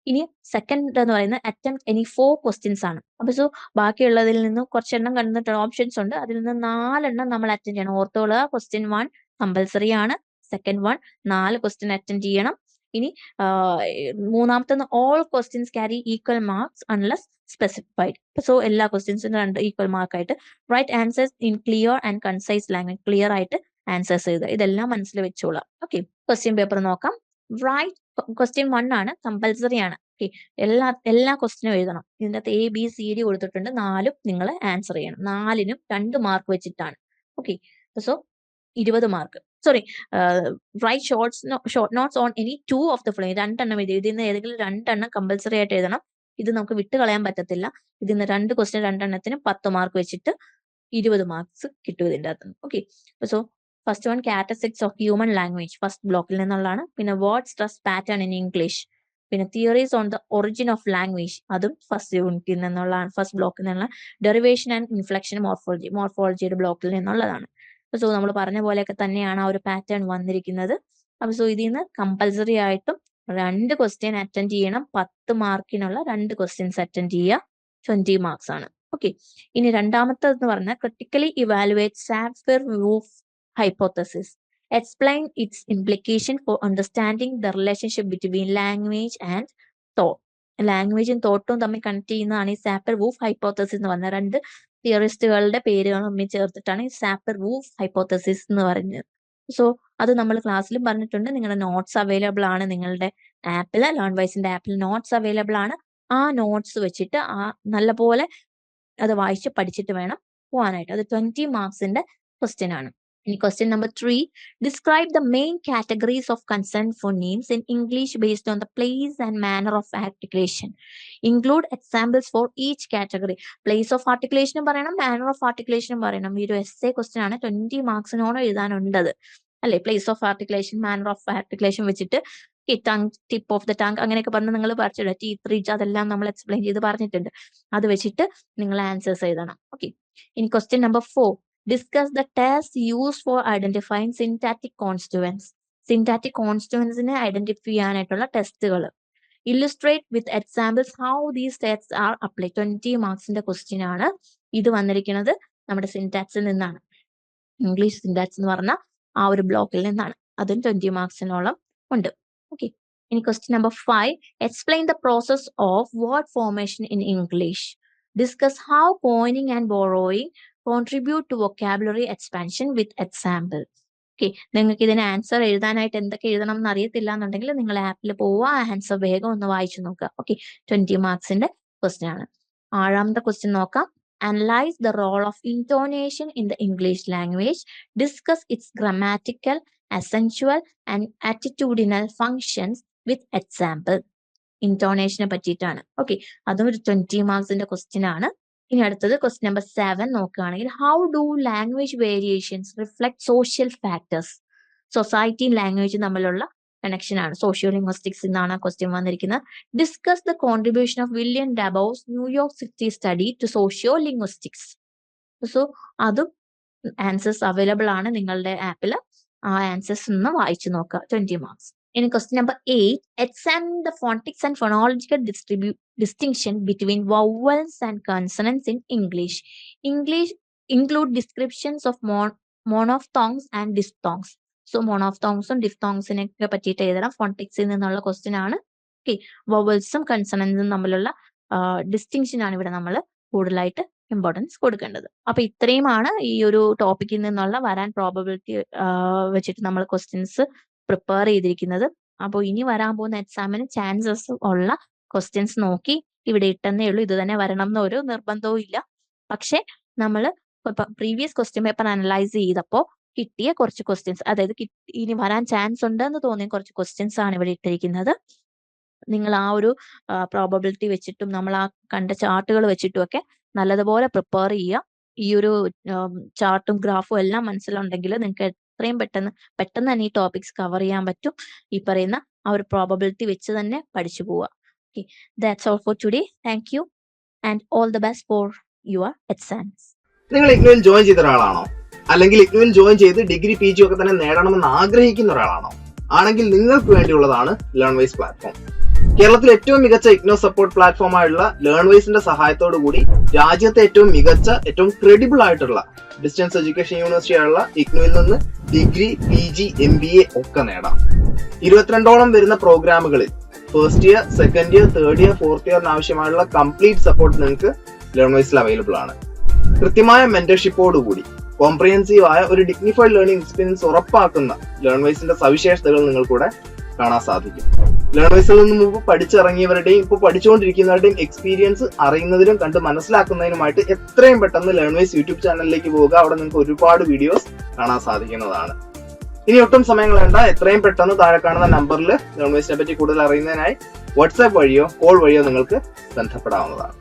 ഇനി സെക്കൻഡ് എന്ന് പറയുന്നത് അറ്റംപ്റ്റ് എനി 4 ക്വസ്റ്റ്യൻസ് ആണ്. അപ്പൊ സോ ബാക്കിയുള്ളതിൽ നിന്ന് കുറച്ചെണ്ണം കണ്ടിട്ടുള്ള ഓപ്ഷൻസ് ഉണ്ട്. അതിൽ നിന്ന് 4 എണ്ണം നമ്മൾ അറ്റൻഡ് ചെയ്യണം. ഓർത്തോളുക, ക്വസ്റ്റ്യൻ 1 കമ്പൽസറി ആണ്. സെക്കൻഡ് 1 4 ക്വസ്റ്റ്യൻ അറ്റൻഡ് ചെയ്യണം. ഇനി മൂന്നാമത്തെ all questions carry equal marks unless specified. So എല്ലാ ക്വസ്റ്റ്യൻസിനും 2 ഈക്വൽ മാർക്ക് ആയിട്ട് write answers in clear and concise language. Clear ആയിട്ട് ആൻസേഴ്സ് എഴുതുക. ഇതെല്ലാം മനസ്സിൽ വെച്ചോളാം. ഓക്കെ, ക്വസ്റ്റ്യൻ പേപ്പർ നോക്കാം. റൈറ്റ് ക്വസ്റ്റ്യൻ 1 ആണ്, കമ്പൽസറി ആണ്. ഓക്കെ, എല്ലാ ക്വസ്റ്റ്യനും എഴുതണം. ഇതിൻ്റെ അകത്ത് ABCD കൊടുത്തിട്ടുണ്ട്. 4ഉം നിങ്ങൾ ആൻസർ ചെയ്യണം. 4നും 2 മാർക്ക് വെച്ചിട്ടാണ്. Okay, so 20 mark. Sorry, write short notes on any 2 of the following. 2 എണ്ണം എഴുതി. ഇതിൽ നിന്ന് ഏതെങ്കിലും 2 എണ്ണം കമ്പൽസറി ആയിട്ട് എഴുതണം. ഇത് നമുക്ക് വിട്ട് കളയാൻ പറ്റത്തില്ല. ഇതിൽ നിന്ന് 2 ക്വസ്റ്റ്യൻ 2 എണ്ണത്തിന് 10 മാർക്ക് വെച്ചിട്ട് 20 മാർക്സ് കിട്ടും ഇതിൻ്റെ അകത്ത്. Okay, so first one characteristics of human language, first ബ്ലോക്കിൽ നിന്നുള്ളതാണ്. പിന്നെ word stress pattern in English. പിന്നെ theories on the origin of language, അതും ഫസ്റ്റ് യൂണിറ്റിൽ നിന്നുള്ളതാണ്, ഫസ്റ്റ് ബ്ലോക്കിൽ നിന്നുള്ള. ഡെറിവേഷൻ ആൻഡ് ഇൻഫ്ലക്ഷൻ മോർഫോളജിയുടെ ബ്ലോക്കിൽ നിന്നുള്ളതാണ്. സോ നമ്മൾ പറഞ്ഞ പോലെയൊക്കെ തന്നെയാണ് ആ ഒരു പാറ്റേൺ വന്നിരിക്കുന്നത്. അപ്പൊ സോ ഇതിൽ നിന്ന് കമ്പൽസറി ആയിട്ടും 2 ക്വസ്റ്റ്യൻ അറ്റൻഡ് ചെയ്യണം. 10 മാർക്കിനുള്ള 2 ക്വസ്റ്റ്യൻസ് അറ്റൻഡ് ചെയ്യുക. 20 മാർക്സ് ആണ്. ഓക്കെ, ഇനി രണ്ടാമത്തെന്ന് പറഞ്ഞാൽ critically evaluate Sapir Whorf hypothesis. Explain its implication for understanding the relationship between language and thought. ലാംഗ്വേജും തോട്ടും തമ്മിൽ കണക്ട് ചെയ്യുന്നതാണ് ഈ സാപ്പർ-വൂഫ് ഹൈപ്പോത്തസിസ് എന്ന് പറഞ്ഞ 2 തിയറിസ്റ്റുകളുടെ പേരുകൾ തമ്മിൽ ചേർത്തിട്ടാണ് ഈ സാപ്പർ-വൂഫ് ഹൈപ്പോത്തസിസ് എന്ന് പറയുന്നത്. സോ അത് നമ്മൾ ക്ലാസ്സിലും പറഞ്ഞിട്ടുണ്ട്. നിങ്ങളുടെ നോട്ട്സ് അവൈലബിൾ ആണ് നിങ്ങളുടെ ആപ്പിൽ, ലേൺവൈസിന്റെ ആപ്പിൽ നോട്ട്സ് അവൈലബിൾ ആണ്. ആ നോട്ട്സ് വെച്ചിട്ട് നല്ലപോലെ അത് വായിച്ച് പഠിച്ചിട്ട് വേണം പോകാനായിട്ട്. അത് 20 മാർക്സിന്റെ ക്വസ്റ്റ്യൻ ആണ്. ഇനി question number 3, describe the main categories of consonant phonemes in English based on the place and manner of articulation. Include examples for each category. Place of ആർട്ടിക്കുലേഷനും പറയണം, മാനർ ഓഫ് ആർട്ടിക്കുലേഷനും പറയണം. ഈ ഒരു essay ക്വസ്റ്റ്യൻ ആണ്. 20 മാർക്സിനോട് എഴുതാനുണ്ടത് അല്ലെ. Place of articulation, manner of articulation വെച്ചിട്ട് tongue, tip of the tongue അങ്ങനെയൊക്കെ പറഞ്ഞ് നിങ്ങൾ പഠിച്ചിട്ടുണ്ട്. ടീത്ത്, റിച്ച്, അതെല്ലാം നമ്മൾ എക്സ്പ്ലെയിൻ ചെയ്ത് പറഞ്ഞിട്ടുണ്ട്. അത് വെച്ചിട്ട് നിങ്ങൾ ആൻസേഴ്സ് എഴുതണം. ഓക്കെ, ഇനി question number 4, discuss the test use for identifying syntactic constituents. Syntactic കോൺസ്റ്റുവൻസിനെ ഐഡന്റിഫൈ ചെയ്യാനായിട്ടുള്ള ടെസ്റ്റുകൾ. Illustrate with examples how these test are apply. 20 മാർക്സിന്റെ ക്വസ്റ്റ്യൻ ആണ്. ഇത് വന്നിരിക്കുന്നത് നമ്മുടെ സിൻറ്റാക്സിൽ നിന്നാണ്. ഇംഗ്ലീഷ് സിൻറ്റാക്സ് എന്ന് പറഞ്ഞ ആ ഒരു ബ്ലോക്കിൽ നിന്നാണ്. അതും 20 മാർക്സിനോളം ഉണ്ട്. ഓക്കെ, ഇനി question number 5, explain the process of word formation in English. Discuss how coining and borrowing contribute to vocabulary expansion with example. Okay, നിങ്ങൾക്ക് ഇതിന് ആൻസർ എഴുതാനായിട്ട് എന്തൊക്കെ എഴുതണം എന്ന് അറിയത്തില്ല എന്നുണ്ടെങ്കിൽ നിങ്ങൾ ആപ്പിൽ പോവുക, ആൻസർ വേഗം ഒന്ന് വായിച്ചു നോക്കുക. ഓക്കെ, 20 മാർക്സിന്റെ ക്വസ്റ്റ്യൻ ആണ്. 6ാമത്തെ ക്വസ്റ്റ്യൻ നോക്കാം. Analyze the role of intonation in the English language. Discuss its grammatical, accentual and attitudinal functions with example. ഇൻറ്റോണേഷനെ പറ്റിയിട്ടാണ്. ഓക്കെ, അതും ഒരു 20 മാർക്സിന്റെ ക്വസ്റ്റ്യൻ ആണ്. ഇനി അടുത്തത് ക്വസ്റ്റ്യൻ നമ്പർ 7 നോക്കുകയാണെങ്കിൽ, how do language variations reflect social factors. സൊസൈറ്റിയും ലാംഗ്വേജും തമ്മിലുള്ള കണക്ഷൻ ആണ്. സോഷ്യോ ലിംഗ്വിസ്റ്റിക്സ് എന്നാണ് ആ ക്വസ്റ്റ്യൻ വന്നിരിക്കുന്നത്. Discuss the contribution of William ഡബോസ് New York city study to socio linguistics. So അതും ആൻസേഴ്സ് അവൈലബിൾ ആണ് നിങ്ങളുടെ ആപ്പിൽ. ആ ആൻസേഴ്സ് ഒന്ന് വായിച്ചു നോക്കുക. 20 മാർക്സ്. ഇനി question number 8, examine the phonetics and phonological distinction between vowels and consonants in English. English include descriptions of monophthongs and diphthongs. So മോണോഫ്തോങ്സും ഡിഫ്തോങ്സിനെ പറ്റിയിട്ട് എഴുതണം. ഫോണറ്റിക്സിൽ നിന്നുള്ള ക്വസ്റ്റ്യൻ ആണ്. ഓക്കെ, വവൽസും കൺസണൻസും തമ്മിലുള്ള ഡിസ്റ്റിങ്ഷൻ ആണ് ഇവിടെ നമ്മൾ കൂടുതലായിട്ട് ഇമ്പോർട്ടൻസ് കൊടുക്കേണ്ടത്. അപ്പൊ ഇത്രയുമാണ് ഈ ഒരു ടോപ്പിക്കിൽ നിന്നുള്ള വരാൻ പ്രോബബിലിറ്റി വെച്ചിട്ട് നമ്മൾ ക്വസ്റ്റ്യൻസ് പ്രിപ്പയർ ചെയ്തിരിക്കുന്നത്. അപ്പോൾ ഇനി വരാൻ പോകുന്ന എക്സാമിന് ചാൻസസ് ഉള്ള ക്വസ്റ്റ്യൻസ് നോക്കി ഇവിടെ ഇട്ടെന്നേ ഉള്ളൂ. ഇത് തന്നെ വരണം എന്നൊരു നിർബന്ധവും ഇല്ല. പക്ഷെ നമ്മൾ പ്രീവിയസ് ക്വസ്റ്റ്യൻ പേപ്പർ അനലൈസ് ചെയ്തപ്പോൾ കിട്ടിയ കുറച്ച് ക്വസ്റ്റ്യൻസ്, അതായത് ഇനി വരാൻ ചാൻസ് ഉണ്ടെന്ന് തോന്നിയ കുറച്ച് ക്വസ്റ്റ്യൻസ് ആണ് ഇവിടെ ഇട്ടിരിക്കുന്നത്. നിങ്ങൾ ആ ഒരു പ്രോബബിലിറ്റി വെച്ചിട്ടും നമ്മൾ ആ കണ്ട ചാർട്ടുകൾ വെച്ചിട്ടും ഒക്കെ നല്ലതുപോലെ പ്രിപ്പയർ ചെയ്യുക. ഈ ഒരു ചാർട്ടും ഗ്രാഫും എല്ലാം മനസ്സിലുണ്ടെങ്കിൽ നിങ്ങൾക്ക് എത്രയും പെട്ടെന്ന് തന്നെ ഈ ടോപ്പിക്സ് കവർ ചെയ്യാൻ പറ്റും. ഈ പറയുന്ന ആ ഒരു പ്രോബബിലിറ്റി വെച്ച് തന്നെ പഠിച്ചു പോവുക. Okay, that's all for today. Thank you and all the best for your exams. നിങ്ങൾ ഇഗ്നുവിൽ ജോയിൻ ചെയ്ത ഒരാളാണോ? അല്ലെങ്കിൽ ഇഗ്നുവിൽ ജോയിൻ ചെയ്ത് ഡിഗ്രി PG ഒക്കെ തന്നെ നേടണമെന്ന് ആഗ്രഹിക്കുന്ന ഒരാളാണോ? ആണെങ്കിൽ നിങ്ങൾക്ക് വേണ്ടിയുള്ളതാണ് ലേൺവൈസ് പ്ലാറ്റ്ഫോം. കേരളത്തിലെ ഏറ്റവും മികച്ച ഇഗ്നോ സപ്പോർട്ട് പ്ലാറ്റ്ഫോമായുള്ള ലേൺവൈസിന്റെ സഹായത്തോടു കൂടി രാജ്യത്തെ ഏറ്റവും മികച്ച, ഏറ്റവും ക്രെഡിബിൾ ആയിട്ടുള്ള ഡിസ്റ്റൻസ് എഡ്യൂക്കേഷൻ യൂണിവേഴ്സിറ്റി ആയുള്ള ഇഗ്നുവിൽ നിന്ന് ഡിഗ്രി PG MBA ഒക്കെ നേടാം. 22ഓളം വരുന്ന പ്രോഗ്രാമുകളിൽ first year, second year, third year, fourth ഇയറിന് ആവശ്യമായുള്ള കംപ്ലീറ്റ് സപ്പോർട്ട് നിങ്ങൾക്ക് ലേൺവൈസിൽ അവൈലബിൾ ആണ്. കൃത്യമായ മെന്റർഷിപ്പോടുകൂടി കോംപ്രിഹെൻസീവ് ആയ ഒരു ഡിഗ്നിഫൈഡ് ലേണിംഗ് എക്സ്പീരിയൻസ് ഉറപ്പാക്കുന്ന ലേൺവൈസിന്റെ സവിശേഷതകൾ നിങ്ങൾക്കൂടെ കാണാൻ സാധിക്കും. ലേൺവൈസിൽ നിന്ന് മുമ്പ് പഠിച്ചിറങ്ങിയവരുടെയും ഇപ്പോൾ പഠിച്ചുകൊണ്ടിരിക്കുന്നവരുടെയും എക്സ്പീരിയൻസ് അറിയുന്നതിനും കണ്ട് മനസ്സിലാക്കുന്നതിനുമായിട്ട് എത്രയും പെട്ടെന്ന് ലേൺവൈസ് യൂട്യൂബ് ചാനലിലേക്ക് പോവുക. അവിടെ നിങ്ങൾക്ക് ഒരുപാട് വീഡിയോസ് കാണാൻ സാധിക്കുന്നതാണ്. ഇനി ഒട്ടും സമയം കളയണ്ട, എത്രയും പെട്ടെന്ന് താഴെ കാണുന്ന നമ്പറിൽ ലേൺവൈസിനെ പറ്റി കൂടുതൽ അറിയുന്നതിനായി വാട്സാപ്പ് വഴിയോ കോൾ വഴിയോ നിങ്ങൾക്ക് ബന്ധപ്പെടാവുന്നതാണ്.